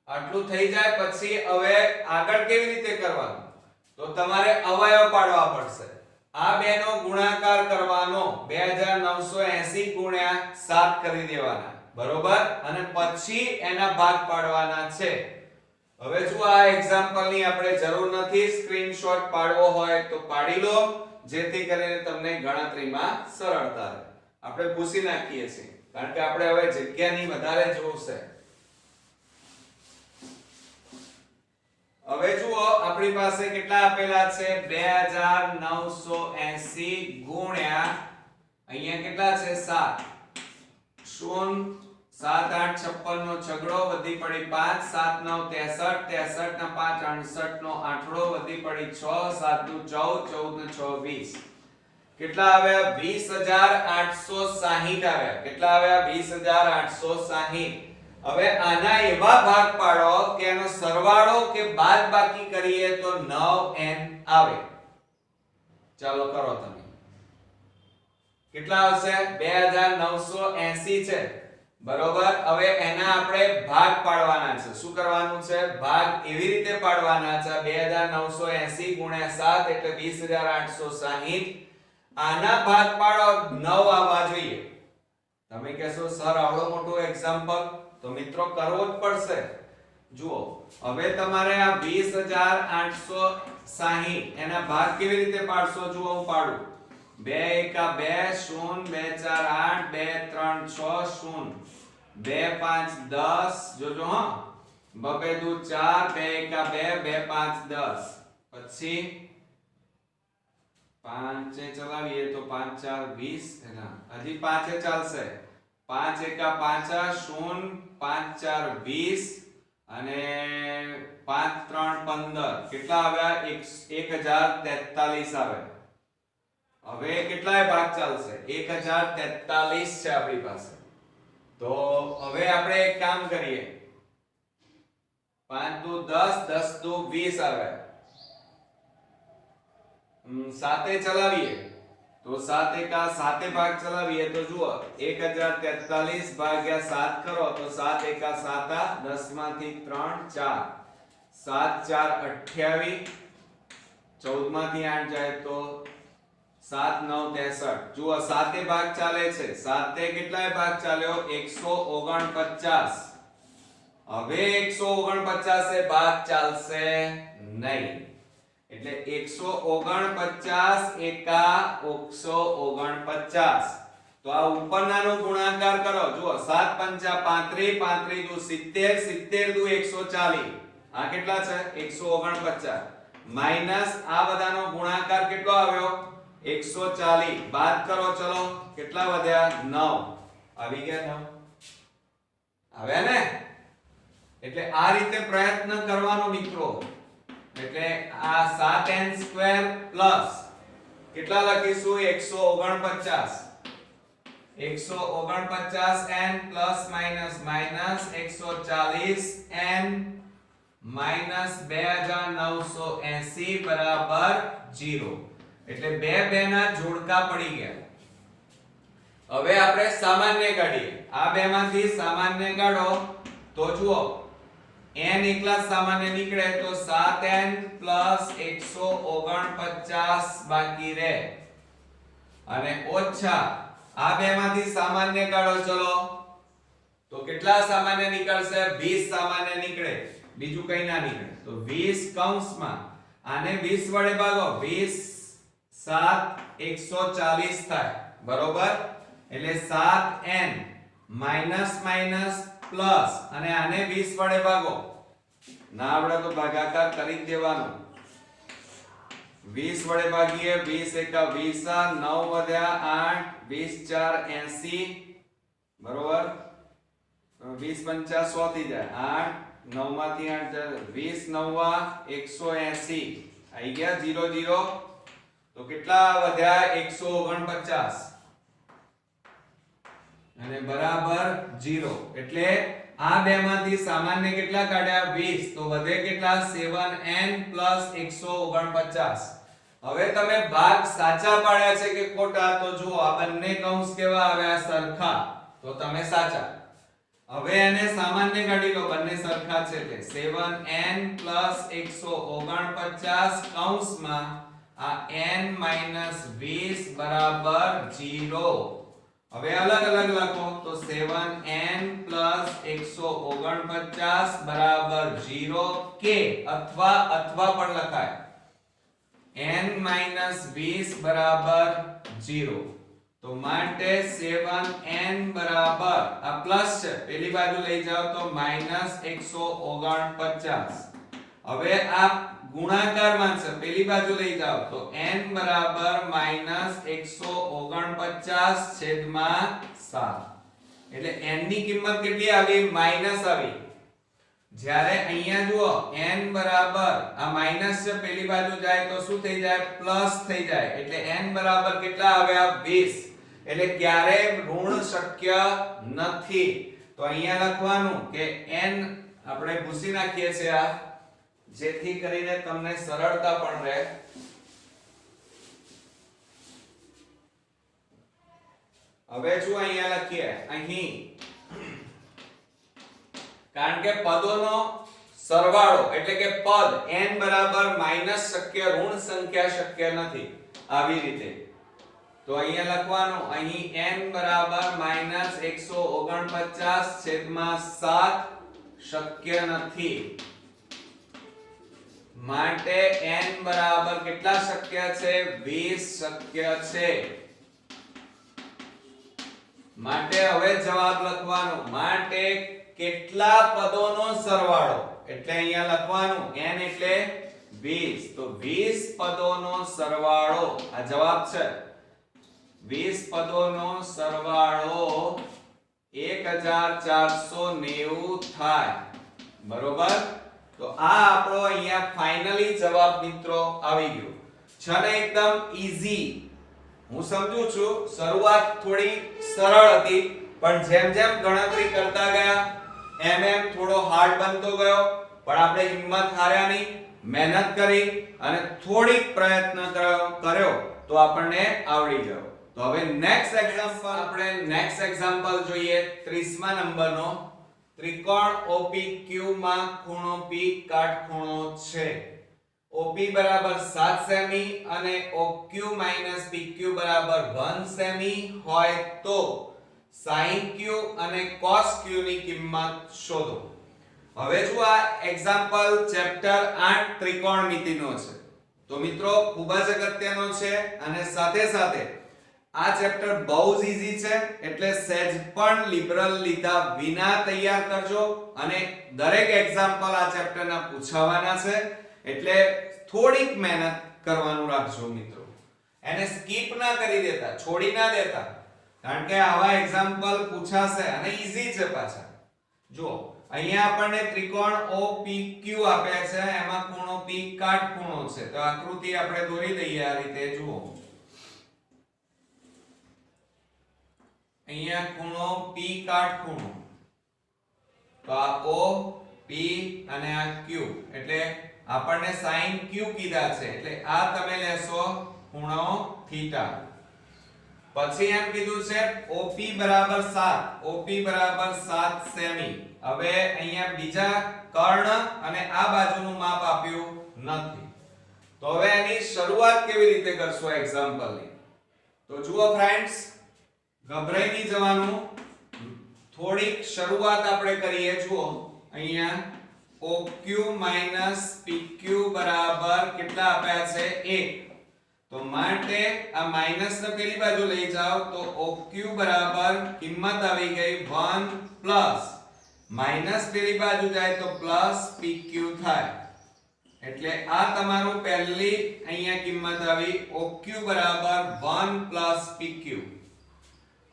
આટલું થઈ જાય પછી હવે આગળ કેવી રીતે કરવાનું? તો તમારે અવયવ પાડવા પડશે. આ બેનો ગુણાકાર કરવાનો, 2980 ગુણ્યા 7 કરી દેવાના, બરોબર? અને પછી એના ભાગ પાડવાના છે. હવે જો આ એક્ઝામ્પલ ની આપણે જરૂર નથી, સ્ક્રીનશોટ પાડવો હોય તો પાડી લો, જેથી કરીને તમને ગણતરીમાં સરળતા રહે. આપણે પૂછી નાખીએ છીએ કારણ કે આપણે હવે જગ્યાની વધારે જોશે. હવે જુઓ, આપણી પાસે કેટલા આપેલા છે? 2980 ગુણ્યા અહીંયા કેટલા છે 7 શૂન 7 8 56 નો છગડો વધી પડી 5 7 9 63 63 ના 5 68 નો આઠડો વધી પડી 6 7 નું 14 14 ને 6 20 કેટલા આવ્યા 20860 આવ્યા કેટલા આવ્યા 20860 હવે આના એવા ભાગ પાડો કે એનો સરવાળો કે બાદબાકી કરીએ તો 9n આવે ચાલો કરો તમે કેટલા આવશે 2980 છે બરોબર હવે એના આપણે ભાગ પાડવાના છે શું કરવાનું છે ભાગ એવી રીતે પાડવાના છે 2980 ગુણ્યા 7 એટલે 20860 આના ભાગ પાડો 9 આવવા જોઈએ તમે કહેશો સર આવડો મોટો એક્ઝામ્પલ તો મિત્રો કરવો જ પડશે જુઓ હવે તમારે આ 20860 એના ભાગ કેવી રીતે પાડશો જુઓ હું પાડું 2 એકા 2 0 2 4 8 2 3 6 0 2 5 10 જોજો હા બબે દુ 4 2 એકા 2 2 5 10 પછી 5 એ ચલાવીએ તો 5 4 20 હજી 5 એ ચાલશે 5 એકા 5 0 5 4 20 અને 5 3 15 કેટલા આવ્યા 1043 આવે હવે કેટલાય ભાગ ચાલશે 1043 છે આપણી પાસે તો હવે આપણે એક કામ કરીએ 5 દુ 10 10 દુ 20 આવે 7 એ ચલાવીએ તો 7 એકા 7 ભાગ ચલાવીએ તો જુઓ 1043 ભાગ્યા 7 કરો તો 7 એકા 7 10 માંથી 3 4 7 4 28 14 માંથી 8 જાય તો 7 9 63 જુઓ 7 ભાગ ચાલે છે 7 કેટલાય ભાગ ચાલ્યો 149 હવે 149 એ ભાગ ચાલશે નહીં એટલે 149 એકા 149 તો આ ઉપરનાનો ગુણાકાર કરો જુઓ 7 પંચા 35 35 દુ 70 70 દુ 140 આ કેટલા છે 149 માઈનસ આ બધાનો ગુણાકાર કેટલો આવ્યો 140 બાદ કરો ચલો કેટલા વધ્યા 9 આવી ગયા 9 આવે ને એટલે આ રીતે પ્રયત્ન કરવાનો મિત્રો એટલે આ 7n² પ્લસ કેટલા લખીશું 149 149n plus minus minus 140n minus 2980 બરાબર 0 એટલે બે ના જોડકા પડી ગયા હવે આપણે સામાન્ય કાઢીએ આ બે માંથી સામાન્ય કાઢો તો જુઓ n એકલા સામાન્ય નીકળે તો 7n 149 બાકી રહે અને ઓછા આ બે માંથી સામાન્ય કાઢો ચલો તો કેટલા સામાન્ય નીકળશે 20 સામાન્ય નીકળે બીજું કઈ ના નીકળે તો 20 કૌંસમાં આને 20 વડે ભાગો 20 7 140 થાય બરોબર એટલે 7n માઈનસ માઈનસ પ્લસ અને આને 20 વડે ભાગો ના આવડે તો ભાગાકાર કરી દેવાનો 20 વડે ભાગીએ 20 એકા 20 9 વધ્યા 8 20 4 80 બરોબર 20 પંચા 100 થઈ જાય 8 9 માંથી 8 20 9 180 આવી ગયા 0 0 તો કેટલા વધ્યા 149 અને બરાબર 0 એટલે આ બે માંથી સામાન્ય કેટલા કાઢ્યા 20 તો વધે કેટલા 7n 149 હવે તમે ભાગ સાચા પાડ્યા છે કે ખોટા તો જુઓ આ બંને કૌંસ કેવા આવ્યા સરખા તો તમે સાચા હવે એને સામાન્ય કાઢી લો બંને સરખા છે એટલે 7n 149 કૌંસમાં આ n - 20 બરાબર 0 હવે અલગ અલગ લખો તો 7n + 149 બરાબર 0 કે અથવા પણ લખાય n - 20 બરાબર 0 તો માટે 7n બરાબર આ પ્લસ છે પેલી બાજુ લઈ જાઓ તો -149 હવે આ ગુણાકારમાં છે, પેલી બાજુ લઈ જાઓ તો n બરાબર -149 છેદમાં 7 એટલે n ની કિંમત કેટલી આવી? માઈનસ આવી. જ્યારે અહીંયા જુઓ n બરાબર આ માઈનસ છે, પેલી બાજુ જાય તો શું થઈ જાય? પ્લસ થઈ જાય. એટલે n બરાબર કેટલા આવ્યા? 20. એટલે ક્યારે ઋણ શક્ય નથી. તો અહીંયા લખવાનું કે n આપણે ભૂસી નાખીએ છીએ આ, જેથી કરીને તમને સરળતા પણ રહે. હવે જો અહીંયા લખીએ, અહીં કારણ કે પદોનો સરવાળો એટલે કે પદ n બરાબર માઈનસ શક્ય ઋણ સંખ્યા શક્ય નથી આવી રીતે. તો અહીંયા લખવાનું અહીં n બરાબર -149 છેદમાં 7 શક્ય નથી. માટે n બરાબર કેટલા શક્ય છે? 20 શક્ય છે. માટે હવે જવાબ લખવાનો, માટે કેટલા પદોનો સરવાળો, એટલે અહીંયા લખવાનું n એટલે 20. તો 20 પદોનો સરવાળો આ જવાબ છે. 20 પદોનો સરવાળો 1490 થાય. બરોબર? તો આ આપણો અહીંયા ફાઇનલી જવાબ મિત્રો આવી ગયો છે ને, એકદમ ઈઝી. હું સમજુ છું શરૂઆત થોડી સરળ હતી, પણ જેમ જેમ ગણતરી કરતા ગયા એમ થોડો હાર્ડ બનતો ગયો. પણ આપણે હિંમત હાર્યા નહીં, મહેનત કરી અને થોડીક પ્રયત્ન કર્યો તો આપણને આવડી ગયો. તો હવે નેક્સ્ટ એક્ઝામ્પલ જોઈએ 30મા નંબરનો. ત્રિકોણ OPQ માં ખૂણો P કાટખૂણો છે. OP બરાબર 7 સેમી અને OQ PQ બરાબર 1 સેમી હોય તો sin Q અને cos Q ની કિંમત શોધો. હવે જો આ એક્ઝામ્પલ ચેપ્ટર 8 ત્રિકોણમિતિનો છે. તો મિત્રો ખૂબ જ અગત્યનો છે અને સાથે સાથે આ ચેપ્ટર બહુ જ ઈઝી છે, એટલે સહેજ પણ લિબરલ લીધા વિના તૈયાર કરજો. અને દરેક એક્ઝામ્પલ આ ચેપ્ટરના પૂછાવાના છે, એટલે થોડીક મહેનત કરવાનું રાખજો મિત્રો. એને સ્કીપ ના કરી દેતા, છોડી ના દેતા, કારણ કે આવા એક્ઝામ્પલ પૂછાશે અને ઈઝી છે પાછા. જો અહીંયા આપણને ત્રિકોણ OPQ આપ્યા છે, એમાં ખૂણો P કાટખૂણો છે. તો આકૃતિ આપણે દોરી દઈએ આ રીતે. જુઓ અહીંયા ખૂણો P કાટખૂણો, તો આ O P અને આ Q, એટલે આપણને sin Q કીધા છે, એટલે આ તમે લેશો ખૂણો થીટા. પછી એમ કીધું છે OP બરાબર 7, OP બરાબર 7 સેમી. હવે અહીંયા બીજા કર્ણ અને આ બાજુનું માપ આપ્યું નથી. તો હવે એની શરૂઆત કેવી રીતે કરશો એક્ઝામ્પલની? તો જુઓ ફ્રેન્ડ્સ, ગભરાઈ નહીં જવાનું, થોડીક શરૂઆત આપણે કરીએ. જુઓ અહીંયા OQ PQ બરાબર કેટલા આપ્યા છે? 1. તો માટે આ માઈનસ ને પેલી બાજુ લઈ જાઓ તો OQ બરાબર કિંમત આવી ગઈ 1 પ્લસ માઈનસ પેલી બાજુ જાય તો પ્લસ PQ થાય. એટલે આ તમારું પહેલી અહીંયા કિંમત આવી OQ બરાબર 1 પ્લસ PQ.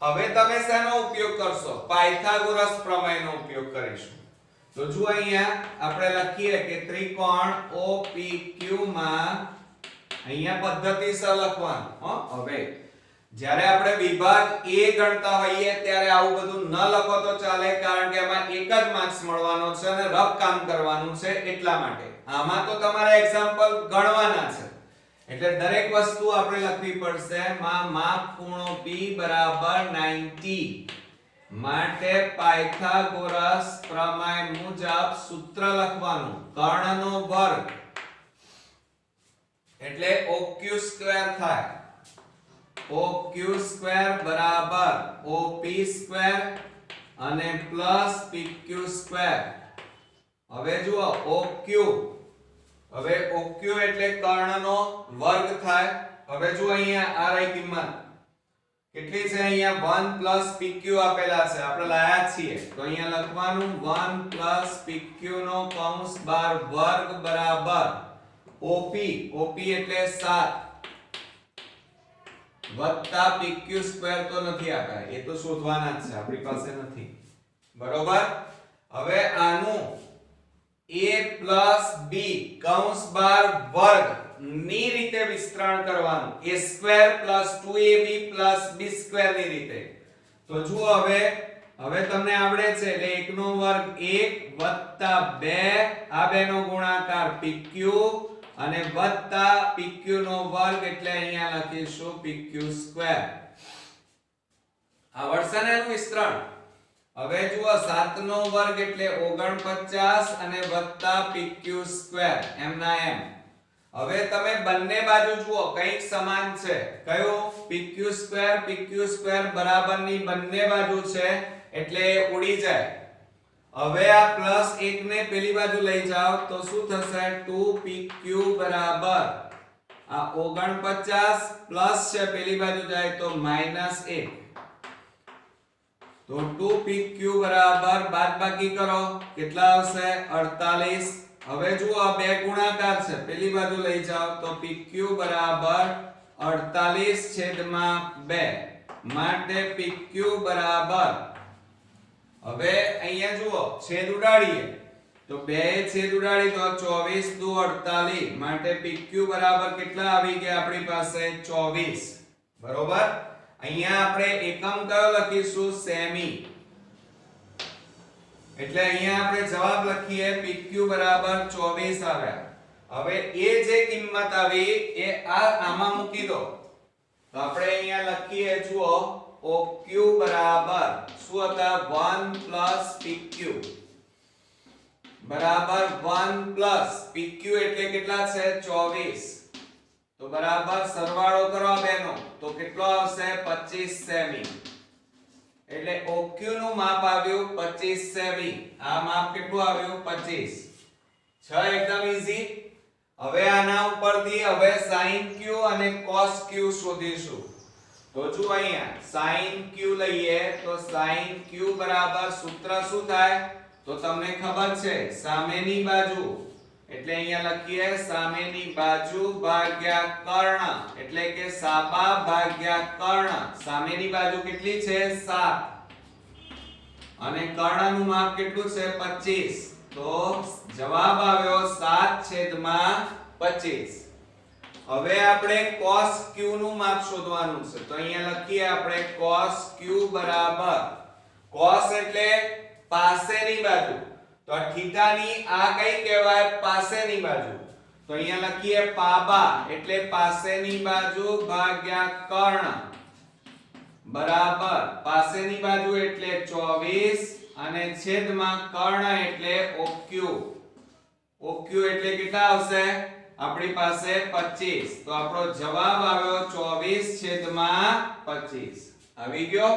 હવે તમે શેનો ઉપયોગ કરશો? પાયથાગોરસ પ્રમેયનો ઉપયોગ કરીશું. તો જો અહીંયા આપણે લખીએ કે ત્રિકોણ OPQ માં અહીંયા પદ્ધતિસર લખવાનું. હવે જ્યારે આપણે વિભાગ A ગણતા હોઈએ ત્યારે આવું બધું ન લખો તો ચાલે, કારણ કે એમાં એક જ માર્ક્સ મળવાનો છે અને રફ કામ કરવાનું છે, એટલા માટે. આમાં તો તમારે એક્ઝામ્પલ ગણવાના છે, એટલે દરેક વસ્તુ આપણે લખવી પડશે. માપ ખૂણો P બરાબર 90. માટે પાયથાગોરસ પ્રમેય મુજબ સૂત્ર લખવાનું, કર્ણનો વર્ગ એટલે OQ² થાય. OQ² બરાબર OP² અને પ્લસ PQ². હવે જુઓ OQ, હવે OQ એટલે કર્ણનો વર્ગ થાય. હવે જો અહીંયા આ રહી કિંમત કેટલી છે? અહીંયા 1 પ્લસ PQ આપેલા છે, આપણે લાયા છીએ. તો અહીંયા લખવાનું 1 પ્લસ PQ નો કૌંસ બાર વર્ગ બરાબર OP એટલે 7 વત્તા PQ સ્ક્વેર તો નથી આપ્યા, એ તો શોધવાના જ છે, આપણી પાસે નથી, બરોબર. હવે આનું a plus b કૌંસ બાર વર્ગ ની રીતે વિસ્તરણ કરવાનું, a square plus 2ab plus b square ની રીતે. તો જુઓ હવે તમને આવડે છે એટલે 1 નો વર્ગ 1 વત્તા 2 આ બેનો ગુણાકાર pq અને વત્તા pq નો વર્ગ એટલે અહીંયા લખીશું pq સ્ક્વેર. આવડશે ને એનું વિસ્તરણ. હવે જુઓ 7 નો વર્ગ એટલે 49 અને વત્તા pq સ્ક્વેર એમ ના એમ. હવે તમે બંને બાજુ જુઓ કંઈક સમાન છે, કયો pq સ્ક્વેર બરાબરની બંને બાજુ છે એટલે ઉડી જાય. હવે આ પ્લસ 1 ને પેલી બાજુ લઈ જાઓ તો શું થશે, 2pq બરાબર આ 49 પ્લસ છે પેલી બાજુ જાય તો -1, તો 2pq બરાબર બાદબાકી કરો કેટલા આવશે 48. હવે જુઓ આ બે ગુણાકાર છે, પેલી બાજુ લઈ જાઓ તો pq બરાબર 48/2 માટે pq બરાબર, હવે અહીંયા જુઓ છેદ ઉડાડીએ તો બે છેદ ઉડાડી તો 24 દુ 48 માટે pq બરાબર કેટલા આવી ગયા આપણી પાસે 24, બરોબર. અહીંયા આપણે એકમ કયો લખીશું સેમી, એટલે અહીંયા આપણે જવાબ લખીએ pq બરાબર 24 આવ્યા. હવે એ જે કિંમત આવી એ આમાં મૂકી દો તો આપણે અહીંયા લખીએ જુઓ OQ બરાબર શું હતા 1 plus PQ બરાબર 1 plus PQ એટલે કેટલા છે 24, તો બરાબર સરવાળો કરો બેનો તો કેટલો આવશે 25 સેમી. એટલે OQ નું માપ આવ્યું 25 સેમી, આ માપ કેટલું આવ્યું 25. 6 એકદમ ઈઝી. હવે આના ઉપરથી હવે sin q અને cos q શોધીશું. તો જો અહીંયા sin q લઈએ તો sin q બરાબર સૂત્ર શું થાય તો તમને ખબર છે સામેની બાજુ, એટલે અહીંયા લખીએ સામેની બાજુ ભાગ્યા કર્ણ, એટલે કે સાબા ભાગ્યા કર્ણ. સામેની બાજુ કેટલી છે 7 અને કર્ણનું માપ કેટલું છે 25, તો જવાબ આવ્યો 7/25. હવે આપણે cos q નું માપ શોધવાનું છે, તો અહીંયા લખીએ આપણે cos q બરાબર, cos એટલે પાસેની બાજુ, તો થીટાની આ કઈ કહેવાય પાસેની બાજુ, તો અહીંયા લખીએ પાબા એટલે પાસેની બાજુ ભાગ્યા કર્ણ બરાબર પાસેની બાજુ એટલે 24 અને છેદમાં કર્ણ એટલે OQ. OQ એટલે કેટલા આવશે આપણી પાસે 25, તો આપણો જવાબ આવ્યો 24/25. આવી ગયો.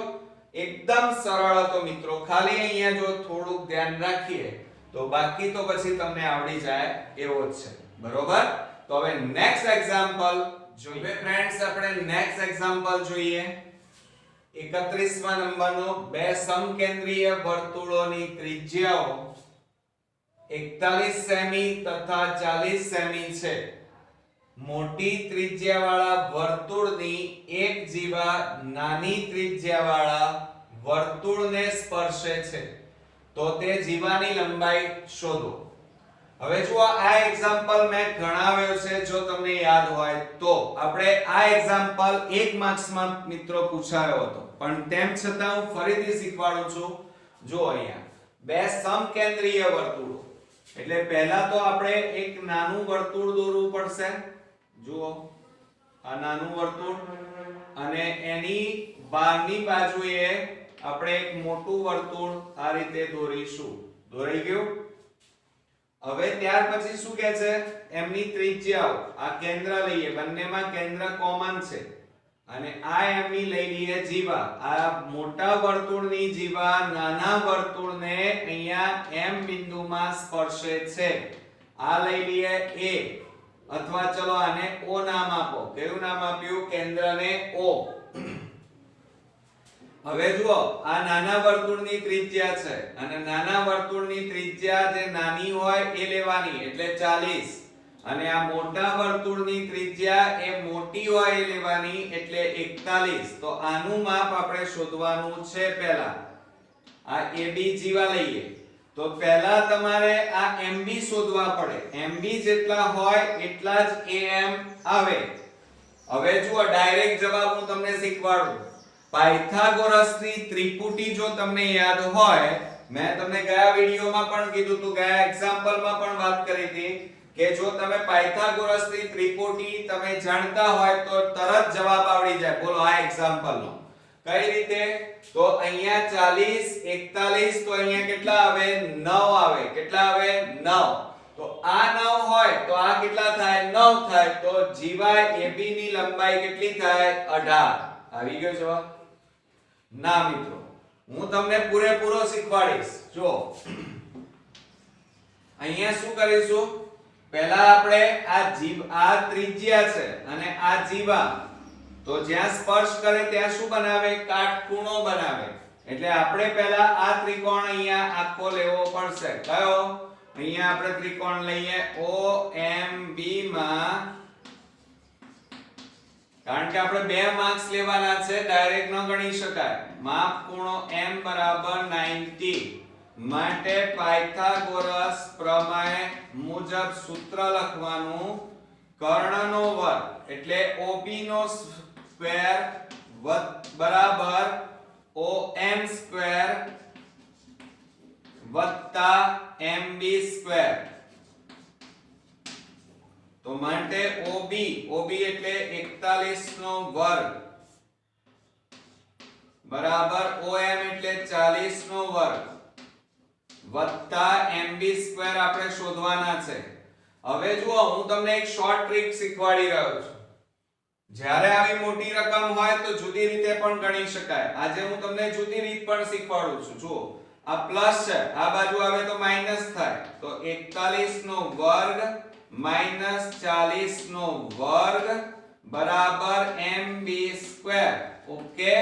એકદમ સરળ હતો મિત્રો, ખાલી અહીંયા જો થોડુંક ધ્યાન રાખીએ તો બાકી તો પછી તમને આવડી જાય એવો જ છે, બરોબર. તો હવે નેક્સ્ટ એક્ઝામ્પલ જોઈએ. ફ્રેન્ડ્સ આપણે નેક્સ્ટ એક્ઝામ્પલ જોઈએ. 31મા નંબરનો બે સમકેન્દ્રીય વર્તુળોની ત્રિજ્યાઓ 41 સેમી તથા 40 સેમી છે. મોટી ત્રિજ્યાવાળા વર્તુળની એક જીવા નાની ત્રિજ્યાવાળા વર્તુળને સ્પર્શે છે, તો તે જીવાની લંબાઈ શોધો. હવે જો આ એક્ઝામ્પલ મેં ગણાવ્યો છે, જો તમને યાદ હોય તો આપણે આ એક્ઝામ્પલ 1 માર્ક્સમાં મિત્રો પૂછાયો હતો, પણ તેમ છતાં હું ફરીથી શીખવાડું છું. જો અહીંયા બે સમકેન્દ્રીય વર્તુળો, એટલે પહેલા તો આપણે એક નાનું વર્તુળ દોરવું પડશે. જુઓ આ નાનું વર્તુળ અને એની બહારની બાજુએ આપણે એક મોટું વર્તુળ આ રીતે દોરીશું. દોરાઈ ગયું. હવે ત્યાર પછી શું કહે છે એમની ત્રિજ્યાઓ, આ કેન્દ્ર લઈએ, બંનેમાં કેન્દ્ર કોમન છે અને આ એમની લઈ લઈએ જીવા. આ મોટા વર્તુળની જીવા નાના વર્તુળને અહીંયા M બિંદુમાં સ્પર્શે છે. આ લઈ લઈએ A, અથવા ચલો આને O નામ આપો. કયું નામ આપ્યું? કેન્દ્રને O. હવે જુઓ આ નાના વર્તુળની ત્રિજ્યા છે અને નાના વર્તુળની ત્રિજ્યા જે નાની હોય એ લેવાની, એટલે 40 અને આ મોટા વર્તુળની ત્રિજ્યા એ મોટી હોય એ લેવાની એટલે 41. તો આનું માપ આપણે શોધવાનું છે. પહેલા આ AB જીવા લઈએ તો પહેલા તમારે આ MB શોધવા પડે. MB જેટલા હોય એટલા જ AM આવે. હવે જુઓ ડાયરેક્ટ જવાબ હું તમને શીખવાડું. પાયથાગોરસની ત્રિપુટી જો તમને યાદ હોય, મેં તમને ગયા વિડિયોમાં પણ કીધું હતું, ગયા એક્ઝામ્પલમાં પણ વાત કરી હતી કે જો તમે પાયથાગોરસની ત્રિપુટી તમે જાણતા હોય તો તરત જવાબ આવડી જાય. બોલો આ એક્ઝામ્પલનો કઈ રીતે? તો અહીંયા 40 41 તો અહીંયા કેટલા આવે? 9 આવે. કેટલા આવે? 9. તો આ 9 હોય તો આ કેટલા થાય? 9 થાય. તો જીવા AB ની લંબાઈ કેટલી થાય? 18. આવી ગયો જવાબ? ના મિત્રો, હું તમને પૂરેપૂરો શીખવાડીશ. જો અહીંયા શું કરીશું? પહેલા આપણે આ ત્રિજ્યા છે અને આ જીવા, તો જ્યાં સ્પર્શ કરે ત્યાં શું બનાવે? કાટખૂણો બનાવે. એટલે આપણે પહેલા આ ત્રિકોણ અહીંયા આખો લેવો પડશે. કયો? અહીંયા આપણે ત્રિકોણ લઈએ OMB માં, કારણ કે આપણે બે માર્ક્સ લેવાના છે, ડાયરેક્ટ ન ગણી શકાય. માપ ખૂણો M બરાબર 90 માટે પાયથાગોરસ પ્રમેય મુજબ સૂત્ર લખવાનું. કર્ણનો વર્ગ એટલે OB નો સ્ક્વેર બરાબર OM સ્ક્વેર વત્તા MB સ્ક્વેર. તો માટે OB એટલે 41 નો વર્ગ બરાબર OM એટલે 40 નો વર્ગ વત્તા MB સ્ક્વેર આપણે શોધવાના છે. હવે જુઓ હું તમને એક શોર્ટ ટ્રીક શીખવાડી રહ્યો છું. જ્યારે આવી મોટી રકમ હોય તો જુદી રીતે પણ ગણી શકાય. આજે હું તમને જુદી રીત પણ શીખવાડું છું. જુઓ આ પ્લસ છે, આ બાજુ આવે તો માઈનસ થાય. તો 41 નો વર્ગ માઈનસ 40 નો વર્ગ બરાબર MB સ્ક્વેર. ઓકે,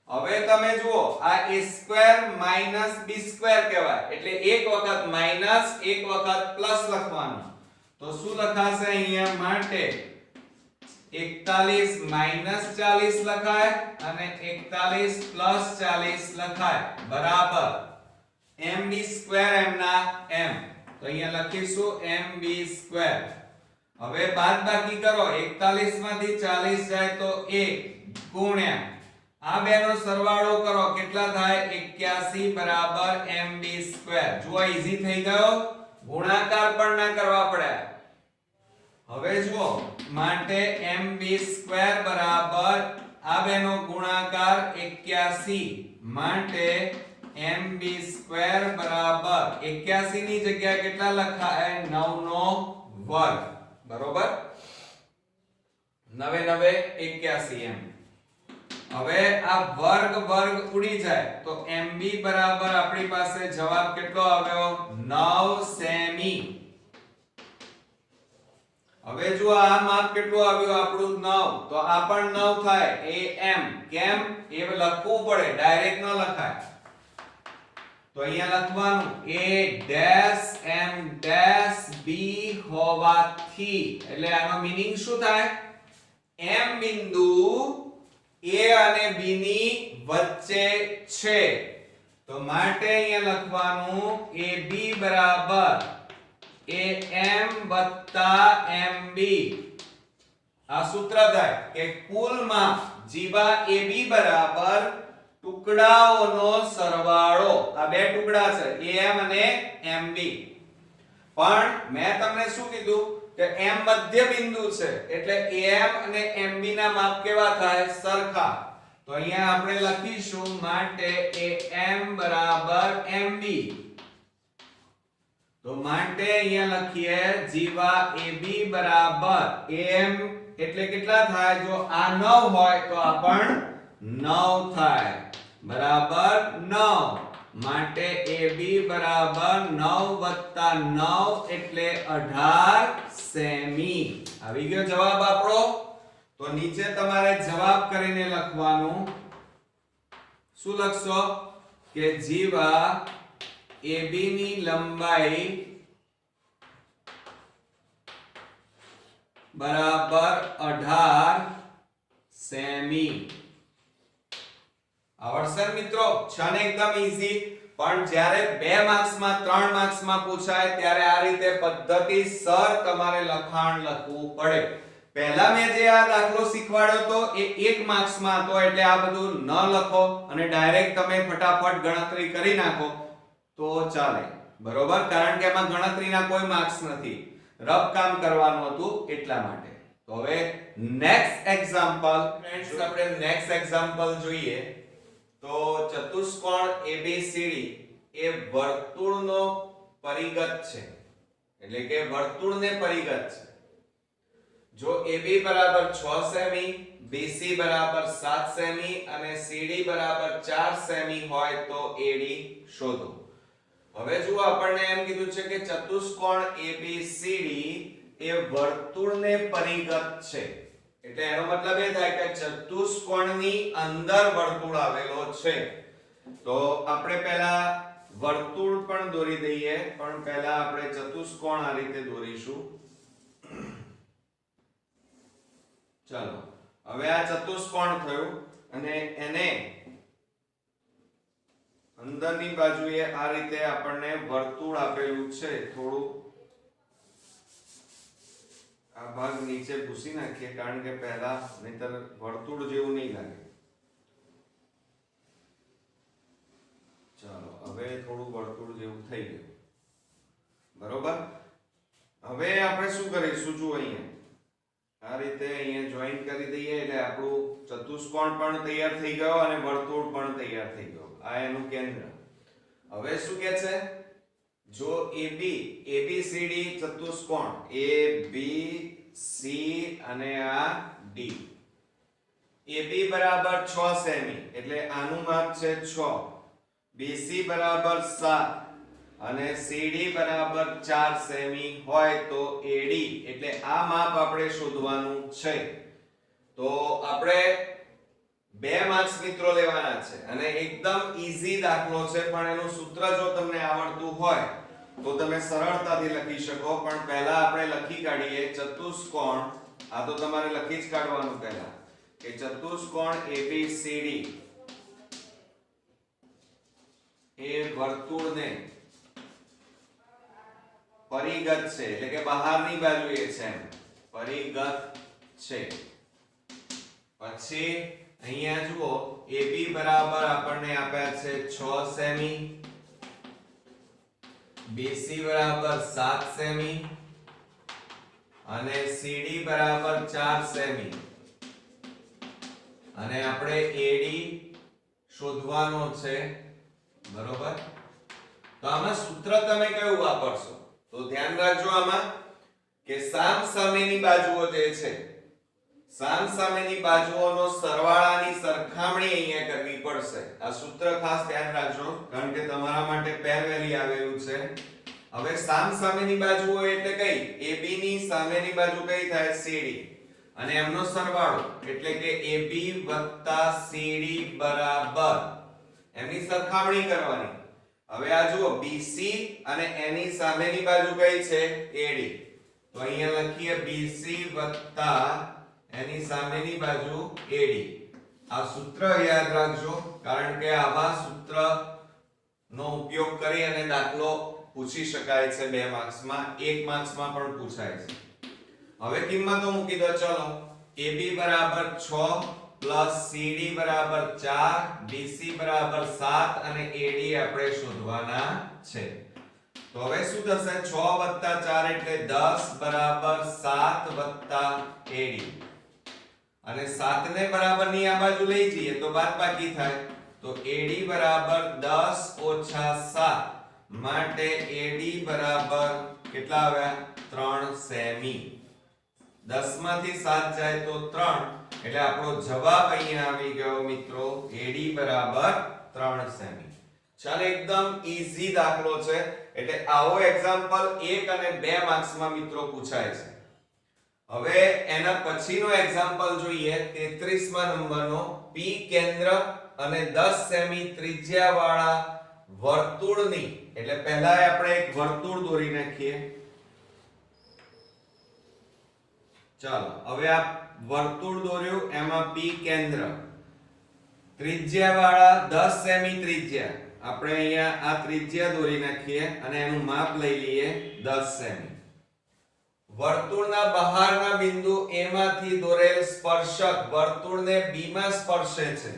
હવે તમે જુઓ આ a square minus b square કહેવાય. એટલે એક વખત માઈનસ એક વખત પ્લસ લખવાનું. તો શું લખાશે અહીંયા? માટે 41 માઈનસ 40 લખાય અને 41 પ્લસ 40 લખાય બરાબર MB સ્ક્વેર m ના m. તો અહીંયા લખીશું MB સ્ક્વેર. હવે બાદબાકી કરો. 41 માંથી 40 જાય તો 1 ગુણ્યા આ બેનો સરવાળો કરો. કેટલા થાય? 81 બરાબર MB સ્ક્વેર. જુઓ ઈઝી થઈ ગયો. ગુણાકાર પણ ના કરવા પડ્યા. હવે જુઓ માટે MB સ્ક્વેર બરાબર આ બેનો ગુણાકાર 81 માટે MB સ્ક્વેર બરાબર 81 ની જગ્યાએ કેટલા લખાય? 9 નો વર્ગ. બરોબર? 9 9 81 એમ. હવે આ વર્ગ વર્ગ ઉડી જાય તો MB બરાબર આપણી પાસે જવાબ કેટલો આવ્યો? 9 સેમી. હવે જો આ માપ કેટલું આવ્યું આપણું? 9. તો આ પણ 9 થાય. AM. કેમ? એ લખવું પડે, ડાયરેક્ટ ન લખાય. તો અહીંયા લખવાનું A-M-B હોવાથી. એટલે આનો મીનિંગ શું થાય? M બિંદુ A અને B ની વચ્ચે છે. તો માટે અહીંયા લખવાનું AB બરાબર AM વત્તા MB. આ સૂત્ર થાય કે કુલ માપ જીવા AB બરાબર ટુકડાઓનો સરવાળો. આ બે ટુકડા છે AM અને MB. પણ મેં તમને શું કીધું કે M મધ્ય બિંદુ છે એટલે AM અને MB ના માપ કેવા થાય? સરખા. તો અહીંયા આપણે લખીશું માટે AM બરાબર MB. તો માટે અહીંયા લખીએ જીવા AB બરાબર AM એટલે કેટલા થાય? જો આ 9 હોય તો આ પણ 9 થાય બરાબર 9. માટે AB બરાબર 9 વત્તા 9 એટલે 18 સેમી. આવી ગયો જવાબ આપણો. તો નીચે તમારે જવાબ કરીને લખવાનું. શું લખશો? કે જીવા AB ની લંબાઈ બરાબર 18 સેમી. આવડશે મિત્રો? છે ને એકદમ ઈઝી. પણ જ્યારે 2 માર્ક્સમાં 3 માર્ક્સમાં પૂછાય ત્યારે આ રીતે પદ્ધતિસર તમારે લખાણ લખવું પડે. પહેલા મેં જે આ દાખલો શીખવાડ્યો તો એ 1 માર્ક્સમાં હતો, એટલે આ બધું ન લખો અને ડાયરેક્ટ તમે ફટાફટ ગણતરી કરી નાખો તો ચાલે. બરોબર? કારણ કે એમાં ગણતરીના કોઈ માર્ક્સ નથી, રફ કામ કરવાનું હતું એટલા માટે. તો હવે નેક્સ્ટ એક્ઝામ્પલ ફ્રેન્ડ્સ, આપણે નેક્સ્ટ એક્ઝામ્પલ જોઈએ. તો ચતુષ્કોણ ABCD એ વર્તુળનો પરિઘત છે, એટલે કે વર્તુળને પરિઘત છે. જો AB બરાબર 6 સેમી, BC બરાબર 7 સેમી અને CD બરાબર 4 સેમી હોય તો AD શોધો. હવે જો આપણને એમ કીધું છે કે ચતુષ્કોણ ABCD એ વર્તુળને પરિઘત છે, એટલે એનો મતલબ એ થાય કે ચતુષ્કોણની અંદર વર્તુળ આવેલો છે. તો આપણે પહેલા વર્તુળ પણ દોરી દઈએ, પણ પહેલા આપણે ચતુષ્કોણ આ રીતે દોરીશું. ચાલો, હવે આ ચતુષ્કોણ થયું અને એને અંદરની બાજુએ આ રીતે આપણને વર્તુળ આપેલું છે. થોડું આ ભાગ નીચે ભૂસી નાખીએ, કારણ કે પહેલા નહીતર વર્તુળ જેવું નહીં લાગે. ચાલો, હવે થોડું વર્તુળ જેવું થઈ ગયું. બરોબર? હવે આપણે શું કરીશું? જુઓ, અહીંયા આ રીતે અહીંયા જોઈન્ટ કરી દઈએ એટલે આપણું ચતુષ્કોણ પણ તૈયાર થઈ ગયો અને વર્તુળ પણ તૈયાર થઈ ગયો. આ એનું કેન્દ્ર. હવે શું કહે છે? જો ABCD ચતુષ્કોણ ABC અને આ D, AB બરાબર 6 સેમી એટલે આનું માપ છે 6, BC બરાબર 7 અને CD બરાબર 4 સેમી હોય તો AD એટલે આ માપ આપણે શોધવાનું છે. તો આપણે 2 માર્ક્સ મિત્રો લેવાના છે અને એકદમ ઈઝી દાખલો છે, પણ એનું સૂત્ર જો તમને આવડતું હોય તો તમે સરળતાથી લખી શકો. પણ પહેલા આપણે લખી કાઢીએ ચતુષ્કોણ. આ તો તમારે લખી જ કાઢવાનું પહેલા કે ચતુષ્કોણ ABCD એ વર્તુળને પરિઘત છે, એટલે કે બહારની બાજુએ છે, પરિઘત છે. પછી અહીંયા જુઓ, AB બરાબર આપણને આપ્યા છે 6 સેમી, BC બરાબર 7 સેમી અને CD બરાબર 4 સેમી અને આપણે AD શોધવાનો છે. બરોબર? તો આમાં સૂત્ર તમે કયું વાપરશો? તો ધ્યાન રાખજો આમાં કે સામસામેની બાજુઓ જે છે, સામસામેની બાજુઓનો સરવાળાની સરખામણી અહીંયા કરવી પડશે. આ સૂત્ર ખાસ ધ્યાન રાખજો, કારણ કે તમારા માટે પહેલેથી આવેલું છે. હવે સામસામેની બાજુઓ એટલે કઈ? AB ની સામેની બાજુ કઈ થાય? CD અને એમનો સરવાળો એટલે કે AB CD બરાબર એમની સરખામણી કરવાની. હવે આ જુઓ, BC અને એની સામેની બાજુ કઈ છે? AD. તો અહીંયા લખીએ BC એની સામેની બાજુ AD. આ સૂત્ર યાદ રાખજો, કારણ કે આવા સૂત્ર નો ઉપયોગ કરી અને દાખલો પૂછી શકાય છે 2 માર્ક્સમાં, 1 માર્ક્સમાં પણ પૂછાય છે. હવે કિંમતો મૂકી દો. ચલો, AB બરાબર 6 પ્લસ CD બરાબર 4, BC બરાબર 7 અને AD આપણે શોધવાના છે. તો હવે શું થશે? 6 + 4 એટલે 10 બરાબર 7 + AD. અને 7 ને બરાબરની આ બાજુ લઈ જઈએ તો બાદબાકી થાય. તો AD બરાબર 10 ઓછા 7 માટે AD બરાબર કેટલા આવ્યા? 3 સેમી. 10 માંથી 7 જાય તો 3, એટલે આપણો જવાબ અહીંયા આવી ગયો મિત્રો, AD બરાબર 3 સેમી. ચાલો, એકદમ ઈઝી દાખલો છે. એટલે આવો એક્ઝામ્પલ 1 અને 2 માર્ક્સમાં મિત્રો પૂછાય છે. હવે એના પછીનો એક્ઝામ્પલ જોઈએ, 33મા નંબરનો. P કેન્દ્ર અને 10 સેમી ત્રિજ્યા વાળા વર્તુળની, એટલે પહેલા આપણે એક વર્તુળ દોરી નાખીએ. ચાલો હવે આ વર્તુળ દોર્યું, એમાં P કેન્દ્ર, ત્રિજ્યા વાળા 10 સેમી ત્રિજ્યા, આપણે અહીંયા આ ત્રિજ્યા દોરી નાખીએ અને એનું માપ લઈ લઈએ 10 સેમી. વર્તુળના બહારના બિંદુ A માંથી દોરેલ સ્પર્શક વર્તુળને B માં સ્પર્શે છે.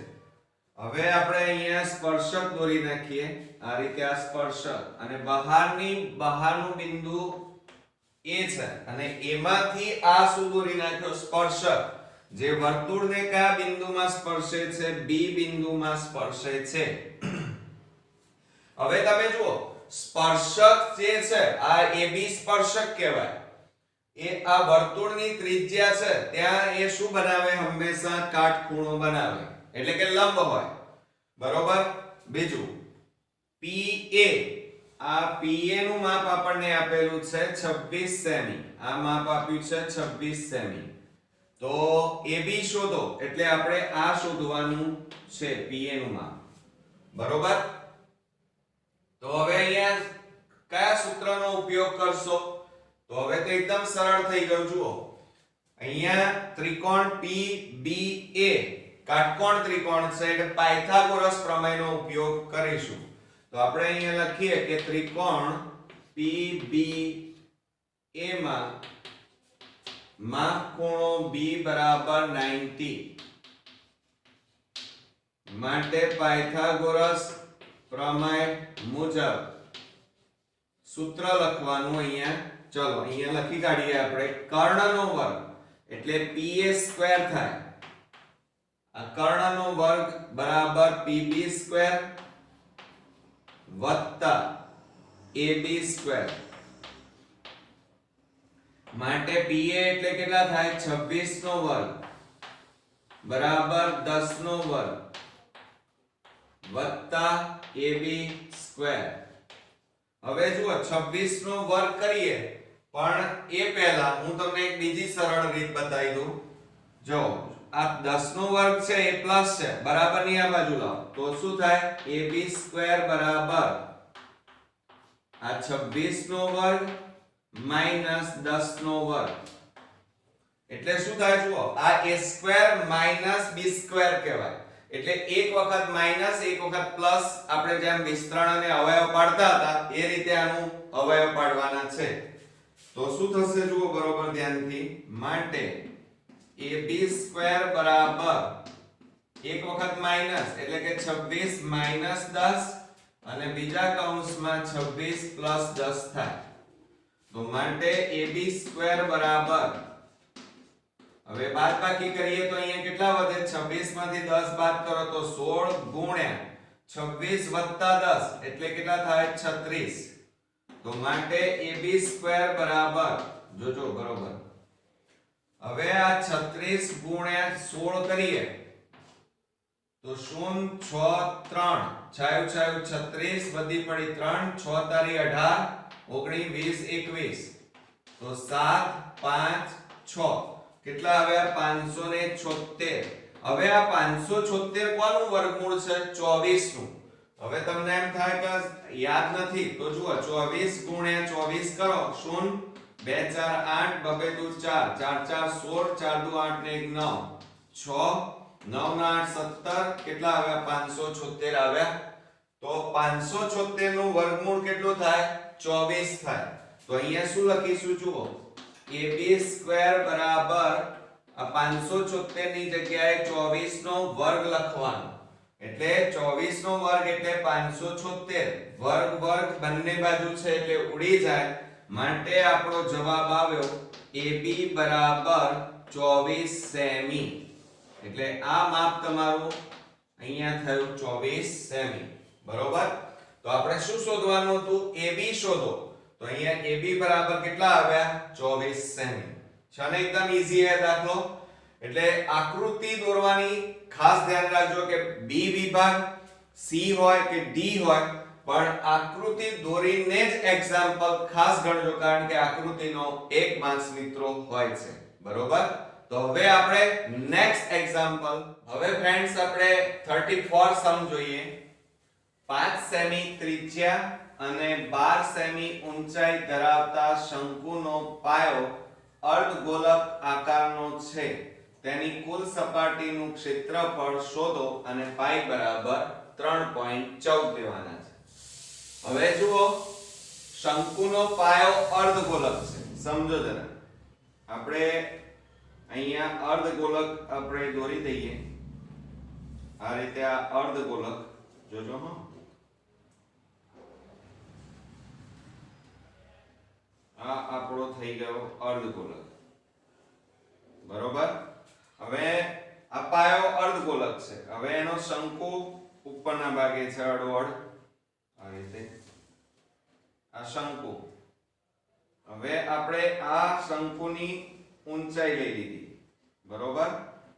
હવે આપણે અહીંયા સ્પર્શક દોરી નાખીએ, આ રીતે આ સ્પર્શક, અને બહારનું બિંદુ A છે અને એમાંથી આ શું દોરી નાખ્યો સ્પર્શક, જે વર્તુળને કયા બિંદુમાં સ્પર્શે છે? B બિંદુમાં સ્પર્શે છે. હવે તમે જુઓ સ્પર્શક જે છે આ AB સ્પર્શક કહેવાય. એ આ વર્તુળની ત્રિજ્યા છે ત્યાં એ શું બનાવે? હંમેશા કાટખૂણો બનાવે, એટલે કે લંબ હોય. બરોબર. બીજું PA, આ PA નું માપ આપણને આપેલું છે 26 સેમી. આ માપ આપ્યું છે 26 સેમી. તો AB શોધો એટલે આપણે આ શોધવાનું છે, PA નું માપ. બરોબર. તો હવે અહીંયા કયા સૂત્રનો ઉપયોગ કરશો? તો હવે તો એકદમ સરળ થઈ ગયું. જુઓ અહીંયા ત્રિકોણ PBA કાટકોણ ત્રિકોણ છે એટલે પાયથાગોરસ પ્રમેયનો ઉપયોગ કરીશું. તો આપણે અહીંયા લખીએ કે ત્રિકોણ PBA માં માપ ખૂણો B બરાબર 90 માટે પાયથાગોરસ પ્રમેય મુજબ સૂત્ર લખવાનું. અહીંયા ચલો અહીંયા લખી કાઢીએ આપણે. કર્ણનો વર્ગ એટલે PA સ્ક્વેર થાય. આ કર્ણનો વર્ગ બરાબર PB સ્ક્વેર વત્તા AB સ્ક્વેર માટે PA એટલે કેટલા થાય? 26 નો વર્ગ બરાબર 10 નો વર્ગ વત્તા AB સ્ક્વેર. હવે જુઓ 26 નો વર્ગ કરીએ, પણ એ પહેલા હું તમને એક બીજી સરળ રીત બતાવી દઉં. જો આ 10 નો વર્ગ છે એ પ્લસ છે, બરાબર ની આ બાજુ લાવો તો શું થાય? AB સ્ક્વેર બરાબર આ 26 નો વર્ગ માઈનસ 10 નો વર્ગ, એટલે શું થાય? જુઓ આ A square minus B square કહેવાય. એટલે એક વખત માઈનસ એક વખત પ્લસ, આપણે જેમ વિસ્તરણ અને અવયવ પાડતા હતા એ રીતે આનું અવયવ પાડવાના છે. તો શું થશે? જુઓ બરોબર ધ્યાનથી. માટે AB સ્ક્વેર બરાબર એક વખત માઈનસ એટલે કે 26 માઈનસ 10 અને બીજા કૌંસમાં 26 પ્લસ 10 થાય. તો માટે AB સ્ક્વેર બરાબર, હવે બાદબાકી કરીએ તો અહીંયા કેટલા વધે? 26 માંથી 10 બાદ કરો તો 16 ગુણ્યા 26 વત્તા 10 એટલે કેટલા થાય? 36. તો માટે AB સ્ક્વેર બરાબર, જોજો બરોબર. હવે આ 36 ગુણ્યા 16 કરીએ તો 0 6 3 છાયું 36 વધી પડી 3 6 તારી 18 19 20 21 તો 7 5 6 કેટલા આવ્યા? 576. હવે આ 576 કોનું વર્ગમૂળ છે? 24 નું. હવે તમને એમ થાય કે યાદ નથી તો જુઓ 24 ગુણ્યા 24 કરો. 0 2 4 8 2 2 4 4 4 16 4 2 8 ને 1 9 6 9 ના 8 17 કેટલા આવ્યા? 576 આવ્યા. તો 576 નું વર્ગમૂળ કેટલું થાય? 24 થાય. તો અહીંયા શું લખીશું? જુઓ AB સ્ક્વેર બરાબર આ 576 ની જગ્યાએ 24 નો વર્ગ લખવાનો. એટલે 24 નો વર્ગ એટલે 576 વર્ગ વર્ગ બંને બાજુ છે એટલે ઉડી જાય. માટે આપણો જવાબ આવ્યો AB બરાબર 24 સેમી. એટલે આ માપ તમારું અહીંયા થયું 24 સેમી. બરોબર. તો આપણે શું શોધવાનું હતું? AB શોધો. તો અહીંયા AB બરાબર કેટલા આવ્યા? 24 સેમી. છે ને એકદમ ઈઝી છે દાખલો. એટલે આકૃતિ દોરવાની ખાસ ધ્યાન રાખજો કે B વિભાગ C હોય કે D હોય, પણ આકૃતિ દોરીને જ એક્ઝામ્પલ ખાસ ગણજો, કારણ કે આકૃતિનો 1 માર્ક્સ મિત્રો હોય છે. બરોબર. તો હવે આપણે નેક્સ્ટ એક્ઝામ્પલ. હવે ફ્રેન્ડ્સ આપણે 34 સમ જોઈએ. 5 સેમી ત્રિજ્યા અને 12 સેમી ઊંચાઈ ધરાવતા શંકુનો પાયો અર્ધગોલક આકારનો છે તેની કુલ સપાટીનું ક્ષેત્રફળ શોધો અને પાઈ બરાબર 3.14 લેવાના છે. હવે જુઓ, શંકુનો પાયો અર્ધગોલક છે. સમજો જરા, આપણે અહીંયા અર્ધગોલક આપણે દોરી દઈએ. આ રીતે આ અર્ધગોલક જોજો. આ આપણો થઈ ગયો અર્ધગોલક, બરોબર. હવે આ પાયો અર્ધગોલક છે. હવે એનો શંકુ ઉપરના ભાગે છે અડોઅડ આ રીતે, આ શંકુ. હવે આપણે આ શંકુની ઊંચાઈ લઈ લીધી, બરોબર.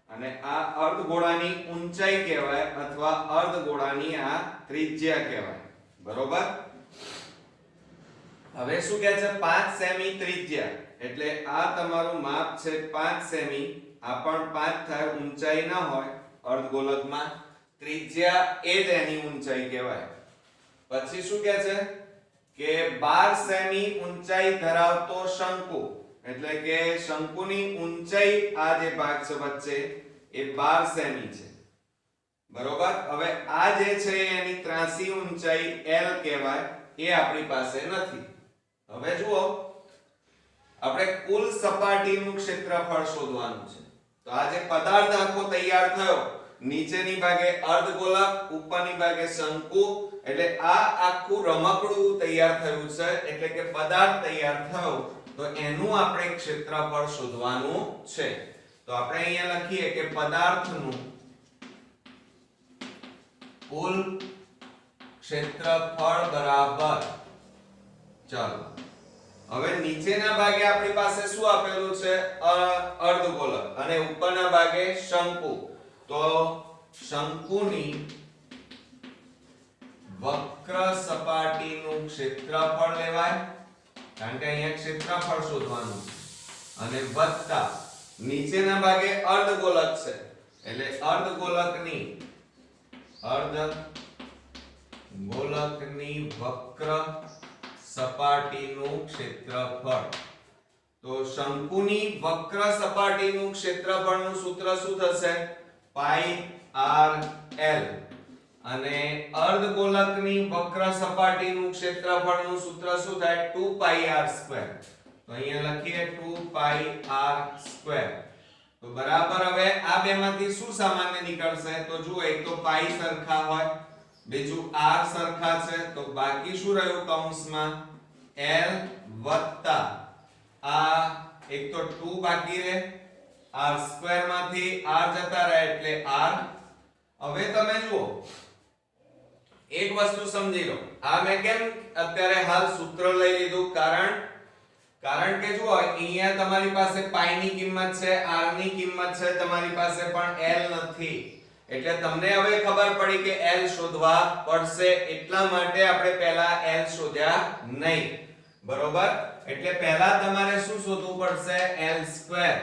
અને આ અર્ધગોળાની ઊંચાઈ કહેવાય અથવા અર્ધગોળાની આ ત્રિજ્યા કહેવાય, બરોબર. હવે શું કહે છે? 5 સેમી ત્રિજ્યા, એટલે આ તમારું માપ છે 5 સેમી. આ પણ 5 થાય, ઊંચાઈ ના હોય અર્ધગોલકમાં, ત્રિજ્યા એ જ એની ઊંચાઈ કહેવાય. પછી શું કહે છે કે 12 સેમી ઊંચાઈ ધરાવતો શંકુ, એટલે કે શંકુની ઊંચાઈ આ જે ભાગ છે વચ્ચે એ 12 સેમી છે, બરોબર. હવે આ જે છે એની ત્રાંસી ઊંચાઈ L કહેવાય, એ આપણી પાસે નથી. હવે જુઓ, આપણે કુલ સપાટીનું ક્ષેત્રફળ શોધવાનું છે. તો આ જે પદાર્થ આખો તૈયાર થયો, નીચેની ભાગે અર્ધગોલક, ઉપરની ભાગે શંકુ, એટલે આ આખું રમકડું તૈયાર થયું છે, એટલે કે પદાર્થ તૈયાર થયો. તો એનું આપણે ક્ષેત્રફળ શોધવાનું છે. તો આપણે અહીંયા લખીએ કે પદાર્થનું કુલ ક્ષેત્રફળ બરાબર, ચાલો હવે નીચેના ભાગે આપણી પાસે શું આપેલું છે? અર્ધગોલક, અને ઉપરના ભાગે શંકુ. તો શંકુની વક્ર સપાટીનું ક્ષેત્રફળ લેવાય, કારણ કે અહીંયા ક્ષેત્રફળ શોધવાનું છે, અને વત્તા નીચેના ભાગે અર્ધગોલક છે, એટલે અર્ધગોલકની વક્ર સપાટીનું ક્ષેત્રફળ. તો શંકુની વક્ર સપાટીનું ક્ષેત્રફળનું સૂત્ર શું થશે? પાઈ r l. અને અર્ધગોલકની વક્ર સપાટીનું ક્ષેત્રફળનું સૂત્ર શું થાય? 2 પાઈ r સ્ક્વેર. તો અહીંયા લખીએ 2 પાઈ r સ્ક્વેર. તો બરાબર. હવે આ બેમાંથી શું સામાન્ય નીકળશે? તો જુઓ, એક તો પાઈ સરખા હોય, બીજું r સરખા છે, તો બાકી શું રહ્યું કૌંસમાં? l વત્તા આ એક તો 2 બાકી રહે, r સ્ક્વેર માંથી r જતા રહે એટલે r. હવે તમે જુઓ, એક વસ્તુ સમજી લો. આ મેં કેમ અત્યારે હાલ સૂત્ર લઈ લીધું? કારણ કે જુઓ, અહીંયા તમારી પાસે પાઈ ની કિંમત છે, r ની કિંમત છે, તમારી પાસે પણ l નથી. એટલે તમને હવે ખબર પડી કે l શોધવા પડશે, એટલા માટે આપણે પહેલા l શોધ્યા નહીં, બરોબર. એટલે પહેલા તમારે શું શોધવું પડશે? l square.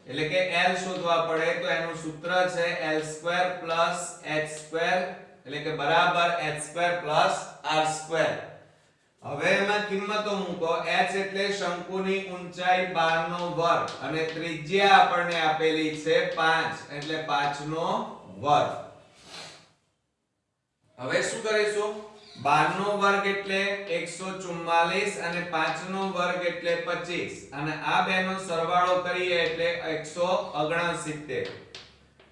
એટલે કે l શોધવા પડે તો એનું સૂત્ર છે l square plus h square, એટલે કે બરાબર h square plus r square. હવે એમાં કિંમતો મૂકો. h એટલે શંકુની ઊંચાઈ 12 નો વર્ગ, અને ત્રિજ્યા આપણને આપેલી છે 5, એટલે 5 નો વર્ગ. હવે શું કરીશું? 12 નો વર્ગ એટલે 144 અને 5 નો વર્ગ એટલે 25, અને આ બેનો સરવાળો કરીએ એટલે 169.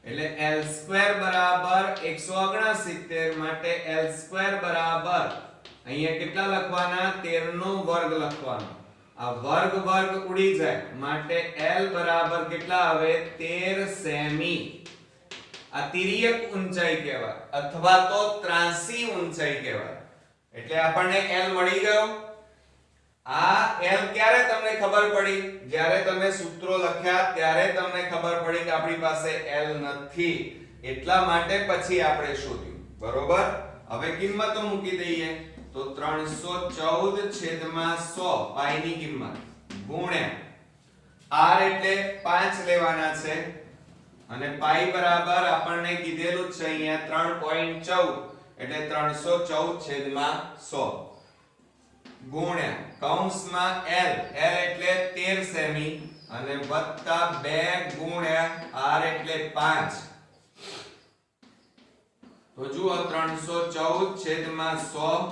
એટલે l સ્ક્વેર બરાબર 169, માટે l સ્ક્વેર બરાબર અહીંયા કેટલા લખવાના? 13 નો વર્ગ લખવાનો. આ વર્ગ ઉડી જાય, માટે l બરાબર કેટલા આવે? 13 સેમી. આ તિર્યક ઊંચાઈ કહેવાય અથવા તો ત્રાંસી ઊંચાઈ કહેવાય. એટલે આપણને l મળી ગયો. આ l ક્યારે તમને ખબર પડી? જ્યારે તમે સૂત્રો લખ્યા ત્યારે તમને ખબર પડી કે આપણી પાસે l નથી, એટલા માટે પછી આપણે શોધ્યું, બરોબર. હવે કિંમતો મૂકી દઈએ. તો 314/100 પાઈ ની કિંમત ગુણ્યા r એટલે 5 લેવાના છે, અને પાઈ બરાબર આપણને કીધેલું છે અહીંયા 3.14, એટલે 314/100 ગુણ્યા કૌંસમાં l એટલે 13 સેમી, અને વત્તા 2 ગુણ્યા r એટલે 5. તો જુઓ 314 છેદમાં 100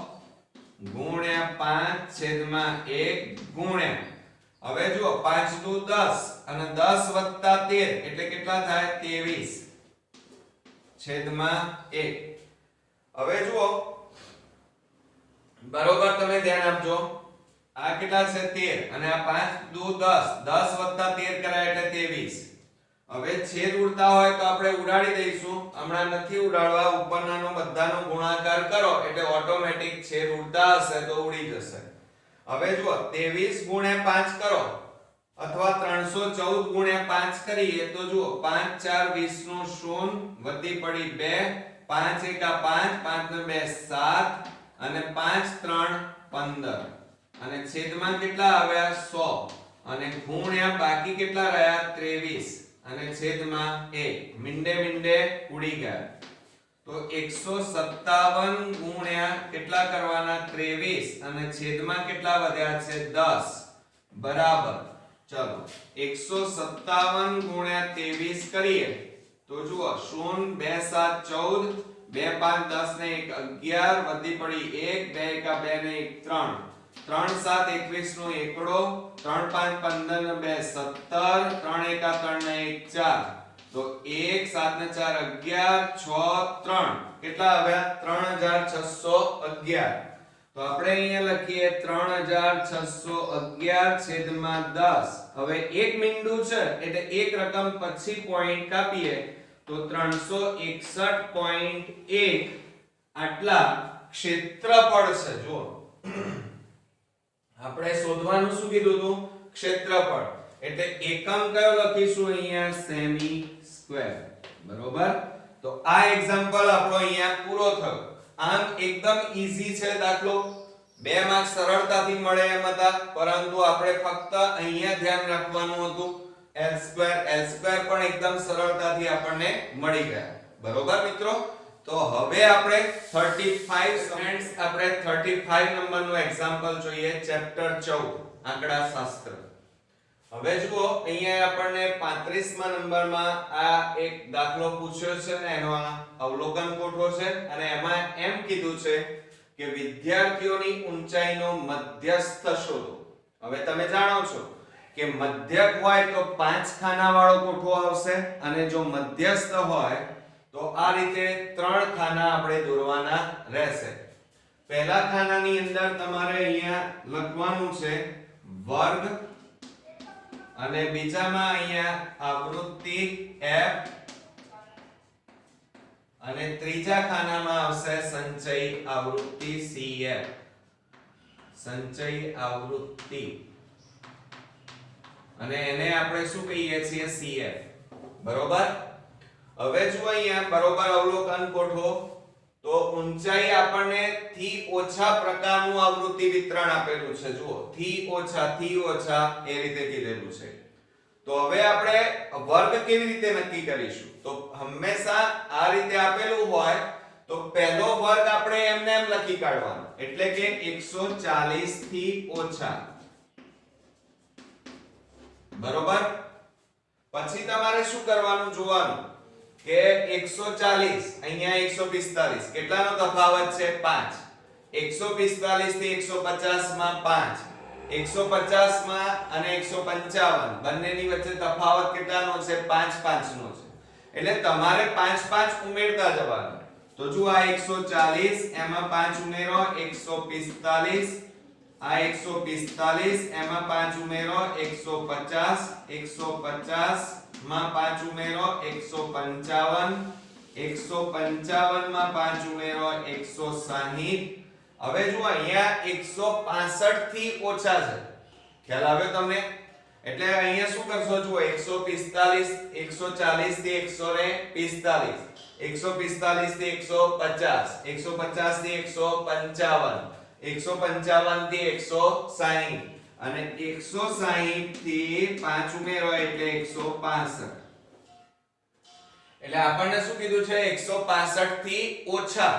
ગુણ્યા 5 છેદમાં 1 ગુણ્યા, હવે જુઓ 5 દુ 10 અને 10 વત્તા 13 એટલે કેટલા થાય 23 છેદમાં 1. હવે જુઓ બરોબર તમે ધ્યાન આપજો, આ કેટલા છે 13 અને આ 5 દુ 10, 10 વત્તા 13 કરાય એટલે 23. હવે છેદ ઉડતા હોય તો આપણે ઉડાડી દઈશું, હમણાં નથી ઉડાડવા, ઉપરનાનો બધાનો ગુણાકાર કરો એટલે ઓટોમેટિક છેદ ઉડતા હશે તો ઉડી જશે. હવે જુઓ 23 ગુણ્યા 5 કરો અથવા 314 ગુણ્યા 5 કરીએ તો જુઓ 5 4 20 નું શૂન વધી પડી 2, 5 1 5, 5 ને 2 7 અને 5 3 15 અને છેદમાં કેટલા આવ્યા 100 અને ગુણ્યા બાકી કેટલા રહ્યા 23 અને છેદમાં 1 મીંડે મીંડે ઉડી ગયા. તો 157 ગુણ્યા કેટલા કરવાના 23 અને છેદમાં કેટલા વધ્યા છે 10 બરાબર. ચલો 157 ગુણ્યા 23 કરીએ તો જુઓ 0 2 7 14 2 5 10 ને 1 11 વધી પડી 1 2 1 2 ને 1 3 3 7 21 નો એકડો 3 5 15 ને 2 17 3 1 3 ને 1 4 તો 1 7 ને 4 11 6 3 કેટલા આવ્યા 3611. તો આપણે અહીંયા લખીએ 3611 છેદમાં 10. હવે એક મીંડું છે એટલે એક રકમ પછી પોઈન્ટ કાપીએ તો 361.1 આટલા ક્ષેત્રફળ છે. જો આપણે શોધવાનું શું કીધું હતું ક્ષેત્રફળ, એટલે એકમ કયો લખીશું અહીંયા સેમી સ્ક્વેર બરોબર. તો આ એક્ઝામ્પલ આપણો અહીંયા પૂરો થયો. આમ એકદમ ઈઝી છે દાખલો, 2 માર્ક સરળતાથી મળે એમ હતા, પરંતુ આપણે ફક્ત અહીંયા ધ્યાન રાખવાનું હતું l2 પણ એકદમ સરળતાથી આપણને મળી ગયા બરોબર મિત્રો. તો હવે આપણે 35 સ્ટુડન્ટ્સ આપણે 35 નંબરનું એક્ઝામ્પલ જોઈએ, ચેપ્ટર 14 આંકડાશાસ્ત્ર. હવે જુઓ અહીંયા આપણને 35મા નંબરમાં આ એક દાખલો પૂછ્યો છે ને એનો અવલોકન કોઠો છે અને એમાં એમ કીધું છે કે વિદ્યાર્થીઓની ઊંચાઈનો મધ્યસ્થ શોધો. હવે તમે જાણો છો કે મધ્યક હોય તો 5 ખાના વાળો કોઠો આવશે અને જો મધ્યસ્થ હોય તો આ રીતે 3 ખાના આપણે દોરવાના રહેશે. પહેલા ખાનાની અંદર તમારે અહીંયા લખવાનું છે વર્ગ અને બીજામાં અહીંયા આવૃત્તિ f અને ત્રીજા ખાનામાં આવશે સંચય આવૃત્તિ cf. સંચય આવૃત્તિ અને એને આપણે શું કહીએ છીએ cf બરોબર. હવે જો અહીંયા બરોબર અવલોકન કોઠો તો ઊંચાઈ આપણને થી ઓછા પ્રકારનું આવૃત્તિ વિતરણ આપેલું છે. જુઓ થી ઓછા એ રીતે કીધેલું છે. તો હવે આપણે વર્ગ કેવી રીતે નક્કી કરીશું? તો હંમેશા આ રીતે આપેલું હોય તો પહેલો વર્ગ આપણે એમને એમ લખી કાઢવાનો, એટલે કે 140 થી ઓછા બરોબર. પછી તમારે શું કરવાનું જોવાનું કે 140 અહીંયા 145 કેટલાનો તફાવત છે 5. 145 થી 150 માં 5, 150 માં અને 155 બંનેની વચ્ચે તફાવત કેટલાનો છે 5 5 નો છે. એટલે તમારે 5 5 ઉમેરતા જવાનું. તો જો આ 140 એમાં 5 ઉમેરો 145, આ 145 એમાં 5 ઉમેરો 150, 150 માં 5 ઉમેરો 155, 155 માં 5 ઉમેરો 160. હવે જો અહીંયા 165 થી ઓછા છે, ખ્યાલ આવ્યો તમને? એટલે અહીંયા શું કરશો? જુઓ 145 140 થી 145, 145 થી 150, 150 થી 155, 155 થી 160 અને 160 થી 5 ઉમેરો એટલે 165. એટલે આપણને શું કીધું છે 165 થી ઓછા.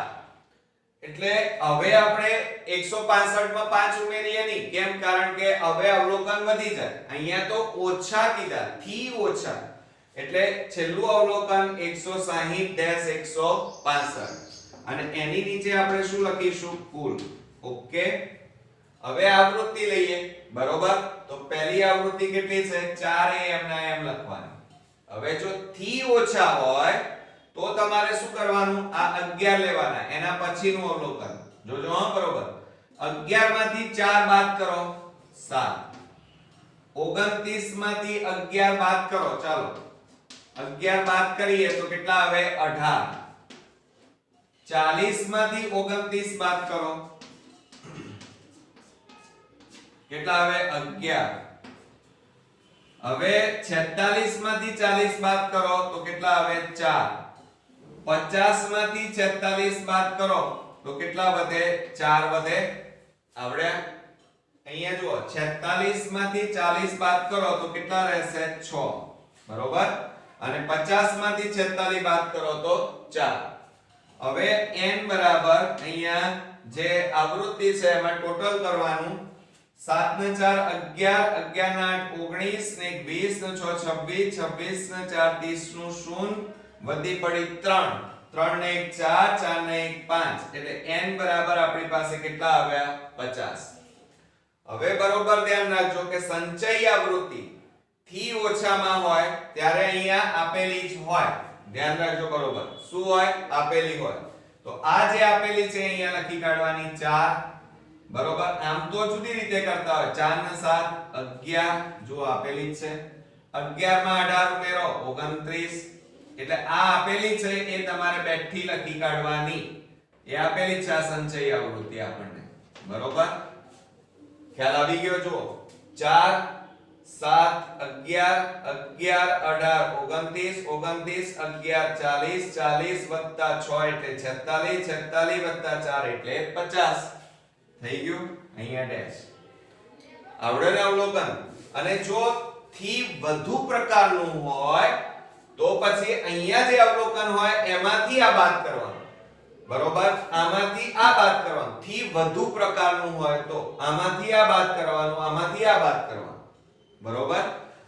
એટલે હવે આપણે 165 માં 5 ઉમેરીએ નહીં. કેમ? કારણ કે હવે અવલોકન વધી જાય. અહીંયા તો ઓછા કીધા, થી ઓછા. એટલે છેલ્લું અવલોકન 160-165 અને એની નીચે આપણે શું લખીશું? કુલ. ઓકે. હવે આવૃત્તિ લઈએ. બરોબર? તો પહેલી આવૃત્તિ કેટલી છે? 4am ના m લખવાની. હવે જો થી ઓછા હોય તો તમારે શું કરવાનું? આ 11 લેવાના, એના પછીનું અવલોકન. જોજો હા, બરોબર. 11 માંથી 4 બાદ કરો 7. 29 માંથી 11 બાદ કરો. ચાલો 11 બાદ કરીએ તો કેટલા આવે? 18. 40 માંથી 29 બાદ કરો, કેટલા આવે? 11. હવે 46 માંથી 40 બાદ કરો તો કેટલા આવે? 4. 50 માંથી 46 બાદ કરો તો કેટલા વધે? 4 વધે. આવડ્યા? અહીંયા જુઓ, 46 માંથી 40 બાદ કરો તો કેટલા રહેશે? 6. બરોબર? અને 50 માંથી 46 બાદ કરો તો 4. હવે n બરાબર અહીંયા જે આવૃત્તિ છે એમાં ટોટલ કરવાનું. 7 ને 4 11, 11 ને 8 19 ને 20 ને 6 26, 26 ને 4 30 નું શૂન્ય, વધી પડી 3, 3 ને 1 4, 4 ને 1 5. એટલે n બરાબર આપણી પાસે કેટલા આવ્યા? 50. હવે બરોબર ધ્યાન રાખજો કે સંચય આવૃત્તિ થી ઓછામાં હોય ત્યારે અહીંયા આપેલી જ હોય. ધ્યાન રાખજો બરોબર. શું હોય? આપેલી હોય. તો આ જે આપેલી છે અહીંયા લખી કાઢવાની 4. બરોબર? આમ તો જુદી રીતે કરતા હોય. 4 ને 7 11, જો આપેલી જ છે. 11 માં 18 ઉમેરો 29. એટલે આ આપેલી છે એ તમારે બેઠી લખી કાઢવાની. એ આપેલી છે આ સંચય આવૃત્તિ આપણને. બરોબર? ખ્યાલ આવી ગયો? જો 4 7 11 11 18 29 29 11 40 40 6 એટલે 46 46 4 એટલે 50. થઈ ગયું? અહીંયા ડેશ. આવડે ને અવલોકન? અને જો થી વધુ પ્રકારનું હોય તો પછી અહીંયા જે અવલોકન હોય એમાંથી આ બાદ કરવાનું. બરોબર? આમાંથી આ બાદ કરવાનું. થી વધુ પ્રકારનું હોય તો આમાંથી આ બાદ કરવાનું, આમાંથી આ બાદ કરવાનું. બરોબર?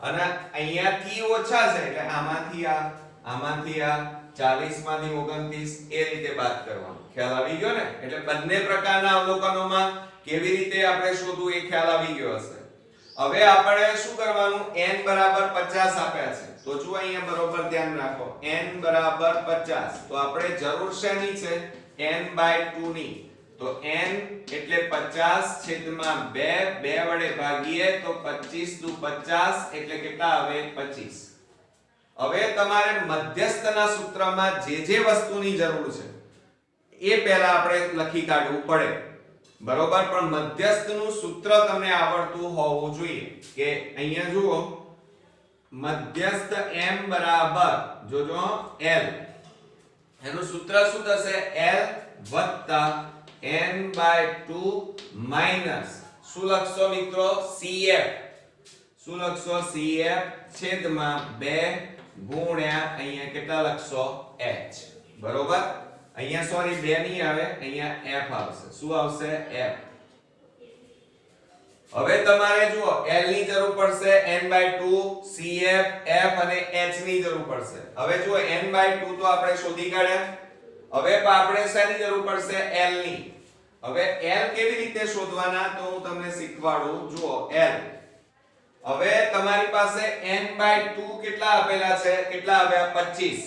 અને અહીંયા થી ઓછા છે એટલે આમાંથી આ, આમાંથી આ, 40 માંથી 29 એ રીતે બાદ કરવાનું. ખ્યાલ આવી ગયો ને? એટલે બંને પ્રકારના અવલોકનોમાં કેવી રીતે આપણે શોધવું એ ખ્યાલ આવી ગયો હશે. હવે આપણે શું કરવાનું? n બરાબર 50 આપ્યા છે. તો જો અહીંયા બરોબર ધ્યાન રાખો. n બરાબર 50. તો આપણે જરૂર શેની છે? n/2 ની. તો n એટલે 50 છેદમાં 2, 2 વડે ભાગીએ તો 25 દુ 50 એટલે કેટલા આવે? 25. હવે તમારે મધ્યસ્થના સૂત્રમાં જે વસ્તુની જરૂર છે એ પહેલા આપણે લખી કાઢવું પડે. બરોબર? પણ મધ્યસ્થનું સૂત્ર તમને આવડતું હોવું જોઈએ. કે અહીંયા જુઓ, મધ્યસ્થ m બરાબર જોજો l. એનું સૂત્ર શું થશે? l વત્તા n/2 માઈનસ શું લખશો મિત્રો? cf. શું લખશો? cf છેદમાં 2 ગુણ્યા અહીંયા કેટલા લખશો? h. બરોબર? અહીંયા સોરી 2 નહીં આવે, અહીંયા f આવશે. શું આવશે? f. હવે તમારે જુઓ l ની જરૂર પડશે, n/2, cf, f અને h ની જરૂર પડશે. હવે જુઓ n/2 તો આપણે શોધી કાઢ્યા. હવે આપણે શેની જરૂર પડશે? l ની. હવે l કેવી રીતે શોધવાના તો હું તમને શીખવાડું. જુઓ l. હવે તમારી પાસે n/2 કેટલા આપેલા છે? કેટલા આવ્યા? 25.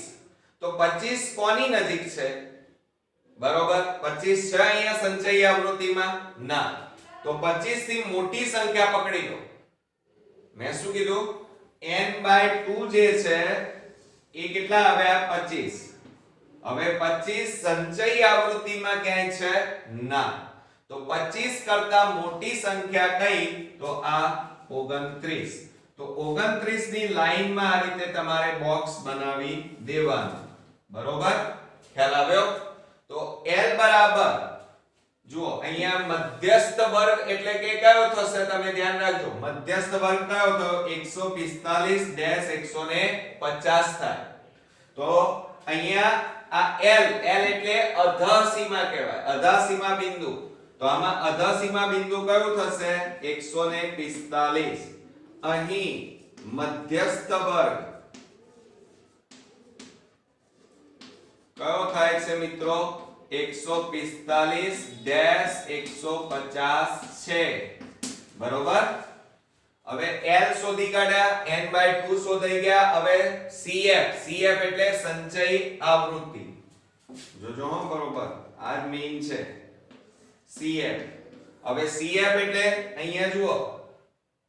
તો 25 કોની નજીક છે? બરોબર? 25 છે અહીંયા સંચય આવૃત્તિમાં? ના. તો 25 થી મોટી સંખ્યા પકડી લો. મેં શું કીધું? n/2 જે છે એ કેટલા આવ્યા? 25. હવે 25 સંચય આવૃત્તિમાં ક્યાંય છે? ના. તો 25 કરતા મોટી સંખ્યા કઈ? તો આ 29. તો 29 ની લાઈનમાં આ રીતે તમારે બોક્સ બનાવી દેવાનું. બરોબર? ખ્યાલ આવ્યો? તો l બરાબર જુઓ અહીંયા મધ્યસ્થ વર્ગ એટલે કે કયો થશે? તમે ધ્યાન રાખજો. મધ્યસ્થ વર્ગ કયો થયો? 145-150 થાય. તો અહીંયા આ L એટલે અધઃ સીમા કહેવાય, અધઃ સીમા બિંદુ. તો આમાં અધઃ સીમા બિંદુ કયું થશે? 145. અહીં મધ્યસ્થ વર્ગ કયો થાય છે મિત્રો? 145-150 છે. બરોબર. હવે L શોધી કાઢ્યા, n/2 શોધાઈ ગયા. હવે CF એટલે સંચય આવૃત્તિ. જોજો હો બરોબર, આ જ મેઈન છે CF. હવે CF એટલે અહીંયા જુઓ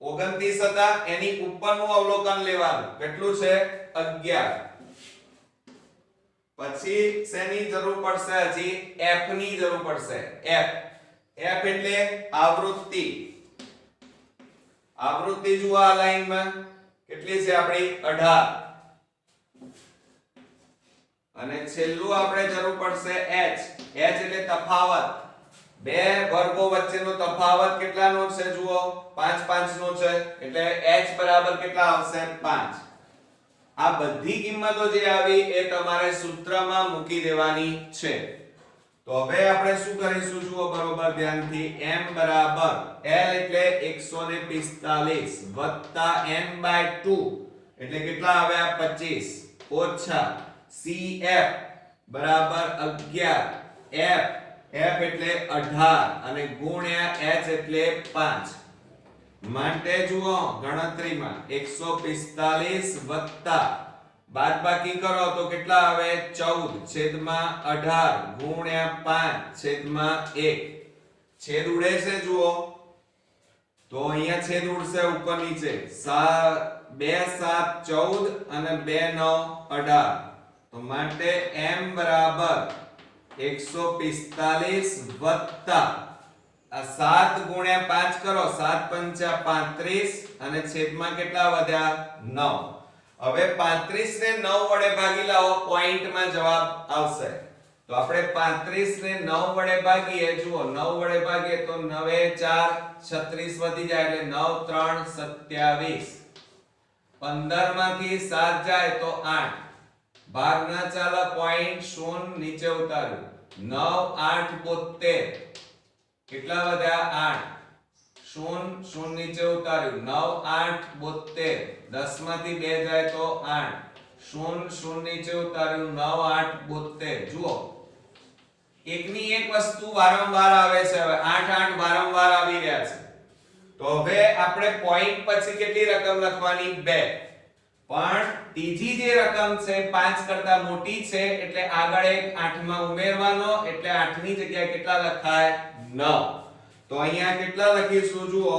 29 હતા, એની ઉપરનું અવલોકન લેવાનું. કેટલું છે? 11. પછી શેની જરૂર પડશે? હજી F ની જરૂર પડશે. F એટલે આવૃત્તિ. આવૃત્તિ જુઓ આ લાઈનમાં કેટલી છે આપણી? 18. અને છેલ્લું આપણે જરૂર પડશે H એટલે તફાવત. બે વર્ગો વચ્ચેનો તફાવત કેટલાનો છે? જુઓ 5 5 નો છે. એટલે H બરાબર કેટલા આવશે? 5. આ બધી કિંમતો જે આવી એ તમારે સૂત્રમાં મૂકી દેવાની છે. તો હવે આપણે શું કરીશું? જુઓ બરોબર ધ્યાનથી. m બરાબર L એટલે 145 વત્તા n/2 એટલે કેટલા આવ્યા? 25 ઓછા CF બરાબર 11 F એટલે 18 અને ગુણ્યા H એટલે 5. માટે જુઓ ગણતરીમાં 145 વત્તા બાદબાકી કરો તો કેટલા આવે? 14/18 ગુણ્યા 5/1. છેદ ઉડે છે જુઓ, તો અહીંયા છેદ ઉડશે ઉપર નીચે. 2 7 14 અને 2 9 18. તો માટે m બરાબર 145 વત્તા આ 7 ગુણ્યા 5 કરો, 7 પંચા 35 અને છેદમાં કેટલા વધ્યા? 9. હવે 35 ને 9 વડે ભાગી લાવો, પોઈન્ટમાં જવાબ આવશે. તો આપણે 35 ને 9 વડે ભાગીએ. જુઓ 9 વડે ભાગીએ તો 9 4 36 વધી જાય એટલે 9 3 27. 15 માંથી 7 જાય તો 8. ભાગ ના ચાલે, પોઈન્ટ 0 નીચે ઉતાર્યું. 9 8 72. કેટલા વધ્યા? 8. 0 નીચે ઉતાર્યું. 9 8 72. 10 માંથી 2 જાય તો 8. 0 નીચે ઉતાર્યું. 9 8 72. જુઓ એકની એક વસ્તુ વારંવાર આવે છે. હવે 8 8 વારંવાર આવી રહ્યા છે. તો હવે આપણે પોઈન્ટ પછી કેટલી રકમ લખવાની? 2. પણ ત્રીજી જે રકમ છે 5 કરતા મોટી છે એટલે આગળ એક 8 માં ઉમેરવાનો. એટલે 8 ની જગ્યાએ કેટલા લખાય? 9. તો અહીંયા કેટલા લખીશું? જુઓ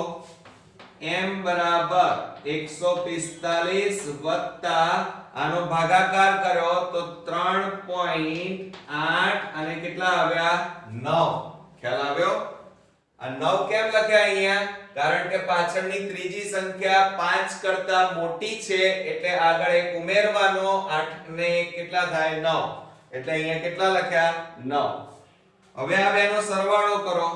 m બરાબર 145 વત્તા આનો ભાગાકાર કર્યો તો 3.8 અને કેટલા આવ્યા? 9. ખ્યાલ આવ્યો? આ 9 કેમ લખ્યા અહીંયા? કારણ કે પાછળની ત્રીજી સંખ્યા 5 કરતા મોટી છે એટલે આગળ એક ઉમેરવાનો. 8 ને 1 કેટલા થાય? 9. એટલે અહીંયા કેટલા લખ્યા? 9. હવે આ બેનો સરવાળો કરો.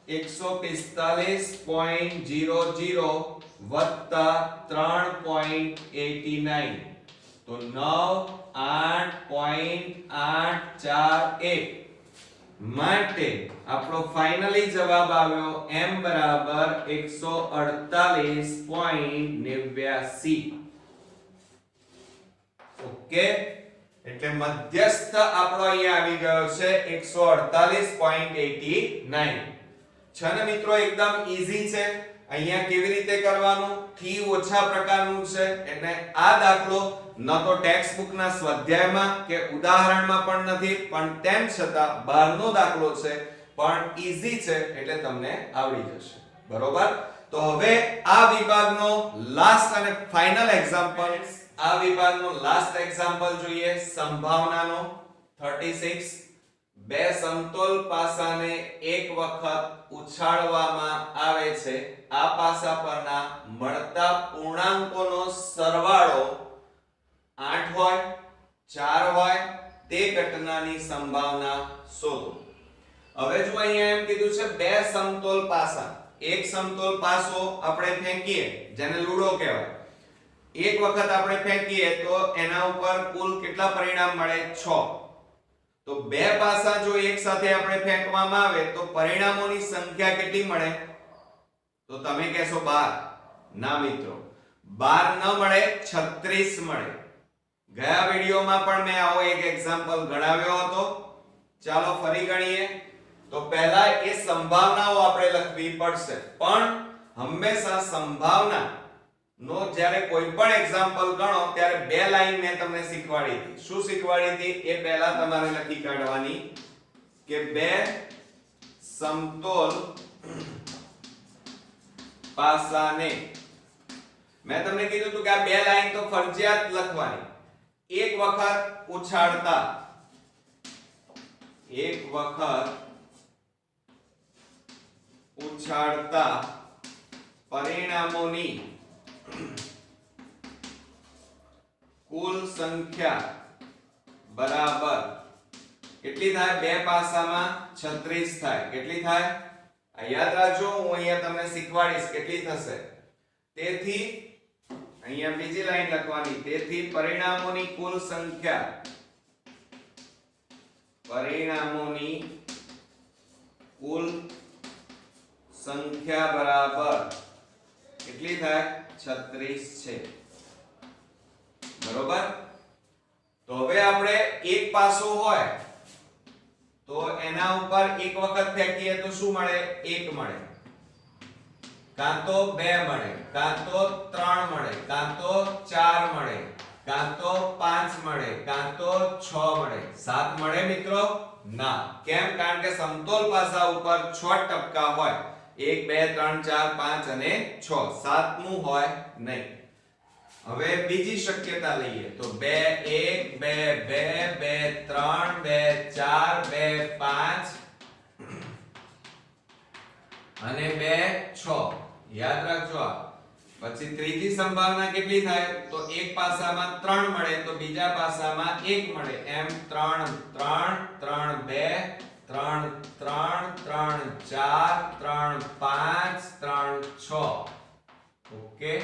145.00 વત્તા 3.89 તો 9.841 માટે આપણો ફાઇનલી જવાબ આવ્યો m બરાબર 148.89. ઓકે, એટલે મધ્યસ્થ આપણો અહીંયા આવી ગયો છે 148.89. છે ને મિત્રો? એકદમ ઈઝી છે. અહીંયા કેવી રીતે કરવાનું? થી ઓછા પ્રકારનું છે. એટલે આ દાખલો ન તો ટેક્સ્ટ બુક ના સ્વાધ્યાયમાં કે ઉદાહરણમાં પણ નથી, પણ તેમ છતાં બહારનો દાખલો છે, પણ ઈઝી છે એટલે તમને આવડી જશે. બરોબર? તો હવે આ વિભાગનો લાસ્ટ અને ફાઇનલ એક્ઝામ્પલ, આ વિભાગનો લાસ્ટ એક્ઝામ્પલ જોઈએ. સંભાવનાનો 36. બે સમતોલ પાસાને એક વખત ઉછાળવામાં આવે છે. આ પાસા પરના મળતા પૂર્ણાંકોનો સરવાળો 8 હોય, 4 હોય તે ઘટનાની સંભાવના શોધો. હવે જો અહીંયા એમ કીધું છે બે સમતોલ પાસા. એક સમતોલ પાસો આપણે ફેંકીએ, જેને લૂડો કહેવાય. એક વખત આપણે ફેંકીએ તો એના ઉપર કુલ કેટલા પરિણામ મળે? 6. તો બે પાસા જો એક સાથે આપણે ફેંકવામાં આવે તો પરિણામોની સંખ્યા કેટલી મળે? તો તમે કહેશો 12. ના મિત્રો, 12 ન મળે, 36 મળે. ગયા વિડિયોમાં પણ મેં આવો એક એક્ઝામ્પલ ગણાવ્યો હતો. ચાલો ફરી ગણીએ. તો પહેલા એ સંભાવનાઓ આપણે લખવી પડશે, પણ હંમેશા સંભાવના નો જ્યારે કોઈ પણ એક્ઝામ્પલ ગણો ત્યારે બે લાઈન મેં તમને શીખવાડી હતી. શું શીખવાડી હતી એ પહેલા તમારે લખી કાઢવાની કે બે સમતોલ પાસાને. મેં તમને કીધું હતું કે આ બે લાઈન તો ફરજિયાત લખવાની. એક વખત ઉછાળતા, એક વખત ઉછાળતા પરિણામોની કુલ સંખ્યા બરાબર કેટલી થાય? બે પાસામાં 36 થાય. કેટલી થાય? આ યાદ રાખજો, હું અહીંયા તમને શીખવાડીશ કેટલી થશે. તેથી અહીંયા બીજી લાઈન લખવાની. તેથી પરિણામોની કુલ સંખ્યા, પરિણામોની કુલ સંખ્યા બરાબર કેટલી થાય? 36 છે. બરોબર? તો હવે આપણે એક પાસો હોય તો એના ઉપર એક વખત ફેંકીએ તો શું મળે? 1 મળે, કાં તો 2 મળે, કાં તો 3 મળે, કાં તો 4 મળે, કાં તો 5 મળે, કાં તો 6 મળે. 7 મળે મિત્રો? ના. કેમ? કારણ કે સમતોલ પાસા ઉપર 6 ટપકા હોય. 1 2 3 4 5 અને 6. 7મું હોય નહીં. હવે બીજી શક્યતા લઈએ તો 2 1 2 2 2 3 2 4 2 5 અને 2 6. યાદ રાખજો આ. પછી ત્રીજી સંભાવના કેટલી થાય? તો એક પાસામાં 3 મળે તો બીજા પાસામાં 1 મળે. એમ 3 3 3 2 3 3 3 4 3 5 3 6. ઓકે.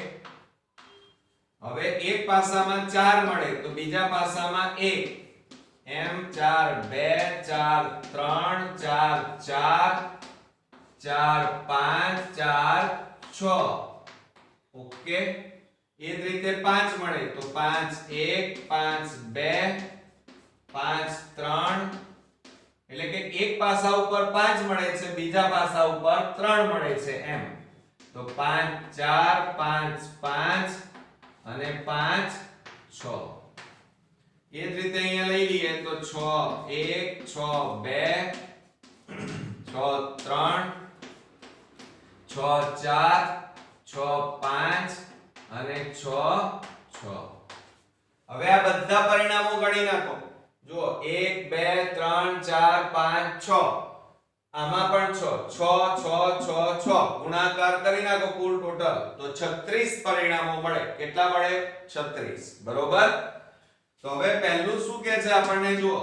હવે એક પાસામાં 4 મળે તો બીજા પાસામાં 1. એમ 4 2 4 3 4 4 5 4 6. ઓકે. એ જ રીતે 5 મળે તો 5 1 5 2 5 3. એટલે કે એક પાસા ઉપર 5 મળે છે, બીજા પાસા ઉપર 3 મળે છે. એમ તો 5 4 5 5 અને 5 6. એ જ રીતે અહીંયા લઈ લઈએ તો 6 1 6 2 6 3 6 4 6 5 અને 6 6. હવે આ બધા પરિણામો ગણી નાખો. જુઓ 1 2 3 4 5 6. આમાં પણ 6 6 6 6 6. ગુણાકાર કરી નાખો કુલ ટોટલ તો 36 પરિણામો મળે. કેટલા મળે? 36. બરોબર? તો હવે પહેલું શું કહે છે આપણને? જુઓ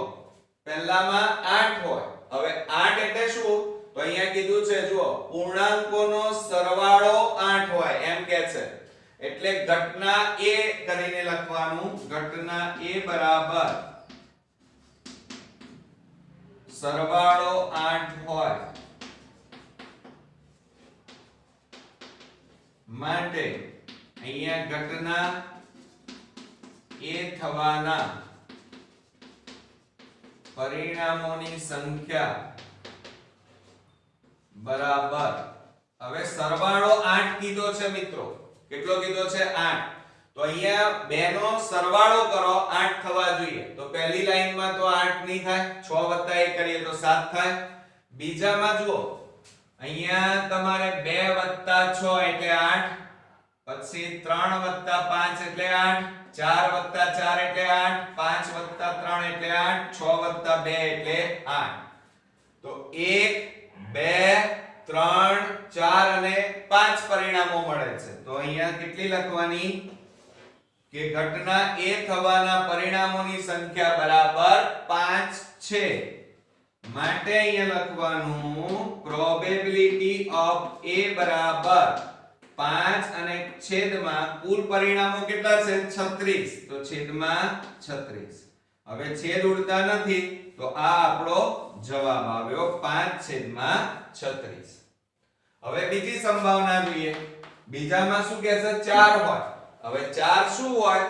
પહેલામાં 8 હોય. હવે 8 એટલે શું? તો અહીંયા કીધું છે જુઓ પૂર્ણાંકોનો સરવાળો 8 હોય એમ કહે છે. એટલે ઘટના a કરીને લખવાનું. ઘટના a બરાબર સરવાળો 8 હોય માટે અહીંયા ઘટના a થવાના પરિણામોની સંખ્યા બરાબર. હવે સરવાળો 8 કીધો છે મિત્રો. કેટલો કીધો છે? 8. તો અહીંયા બે નો સરવાળો કરો 8 થવા જોઈએ. તો પહેલી લાઈનમાં તો 8 નહીં થાય. 6 + 1 કરીએ તો 7 થાય. બીજામાં જુઓ અહીંયા તમારે 2 + 6 એટલે 8, પછી 3 + 5 એટલે 8, 4 + 4 એટલે 8, 5 + 3 એટલે 8, 6 + 2 એટલે 8. તો 1 2 3 4 અને 5 પરિણામો મળે છે. તો અહીંયા કેટલી લખવાની કે ઘટના a થવાના પરિણામોની સંખ્યા બરાબર 5 છે. માટે અહીંયા લખવાનું પ્રોબેબિલિટી ઓફ a બરાબર 5 અને છેદમાં કુલ પરિણામો કેટલા છે? 36. તો છેદમાં 36. હવે છેદ ઉડતા નથી તો આ આપણો જવાબ આવ્યો 5/36. હવે બીજી સંભાવના જોઈએ. બીજામાં શું કહે છે 4 હોય. હવે 4 શું હોય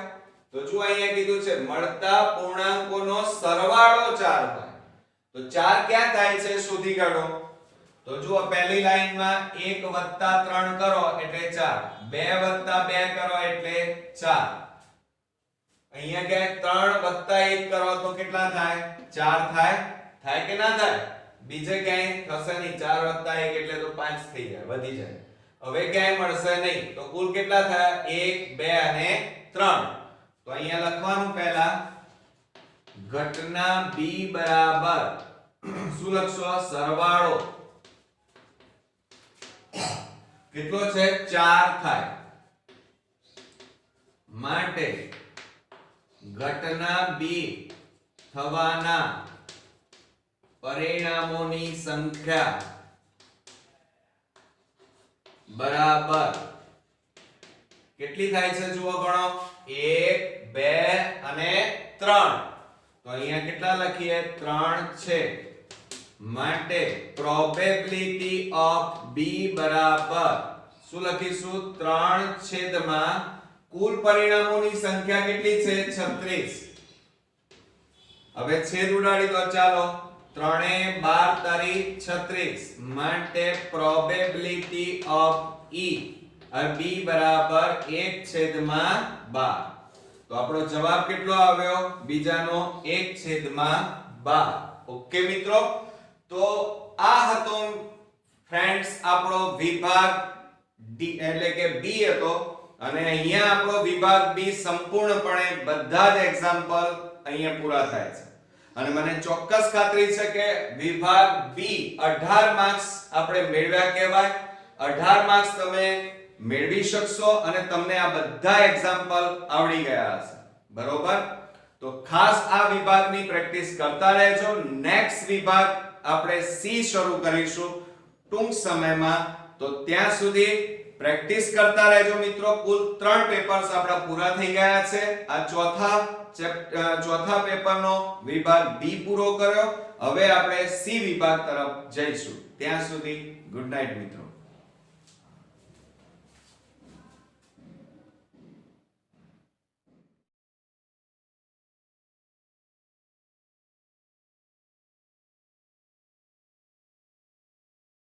તો જો અહીંયા કીધું છે મળતા પૂર્ણાંકોનો સરવાળો 4 હોય. તો 4 ક્યાં થાય છે શોધી કાઢો. તો જુઓ પહેલી લાઈનમાં 1 + 3 કરો એટલે 4, 2 + 2 કરો એટલે 4. અહીંયા કે 3 + 1 કરો તો કેટલા થાય 4 થાય. થાય કે ના થાય? બીજે ક્યાંય થશે નહીં. 4 + 1 એટલે તો 5 થઈ જાય, વધી જાય. હવે ક્યાંય મળશે નહીં. તો કુલ કેટલા થયા 1 2 અને 3. તો અહીંયા લખવાનું પહેલા ઘટના b બરાબર શું લખશો સરવાળો કેટલો છે 4 થાય. માટે ઘટના b થવાના પરિણામોની સંખ્યા બરાબર કેટલી થાય છે જુઓ ગણો 1 2 અને 3. તો અહીંયા કેટલા લખીએ 3 છે. માટે પ્રોબેબિલિટી ઓફ b બરાબર શું લખીશું 3 કુલ પરિણામોની સંખ્યા કેટલી છે 36. હવે છેદ ઉડાડી દો ચાલો 3 12 તારી 36. માટે પ્રોબેબિલિટી ઓફ e b બરાબર 1/12. તો આપણો જવાબ કેટલો આવ્યો બીજાનો 1/12. ઓકે મિત્રો, તો આ હતો ફ્રેન્ડ્સ આપણો વિભાગ ડી એટલે કે બી હતો. અને અહીંયા આપણો વિભાગ બી સંપૂર્ણપણે બધા જ એક્ઝામ્પલ અહીંયા પૂરા થાય છે. અને મને ચોક્કસ ખાતરી છે કે વિભાગ બી 18 માર્ક્સ આપણે મેળવ્યા કહેવાય. 18 માર્ક્સ તમે મેળવી શકશો અને તમને આ બધા એક્ઝામ્પલ આવડી ગયા હશે. બરોબર? તો ખાસ આ વિભાગની પ્રેક્ટિસ કરતા રહેજો. નેક્સ્ટ વિભાગ આપણે સી શરૂ કરીશું ટૂંક સમયમાં. તો ત્યાં સુધી પ્રેક્ટિસ કરતા રહેજો મિત્રો. કુલ 3 પેપર્સ આપણા પૂરા થઈ ગયા છે. આ ચોથા પેપરનો વિભાગ બી પૂરો કર્યો. હવે આપણે સી વિભાગ તરફ જઈશું. ત્યાં સુધી ગુડ નાઈટ મિત્રો.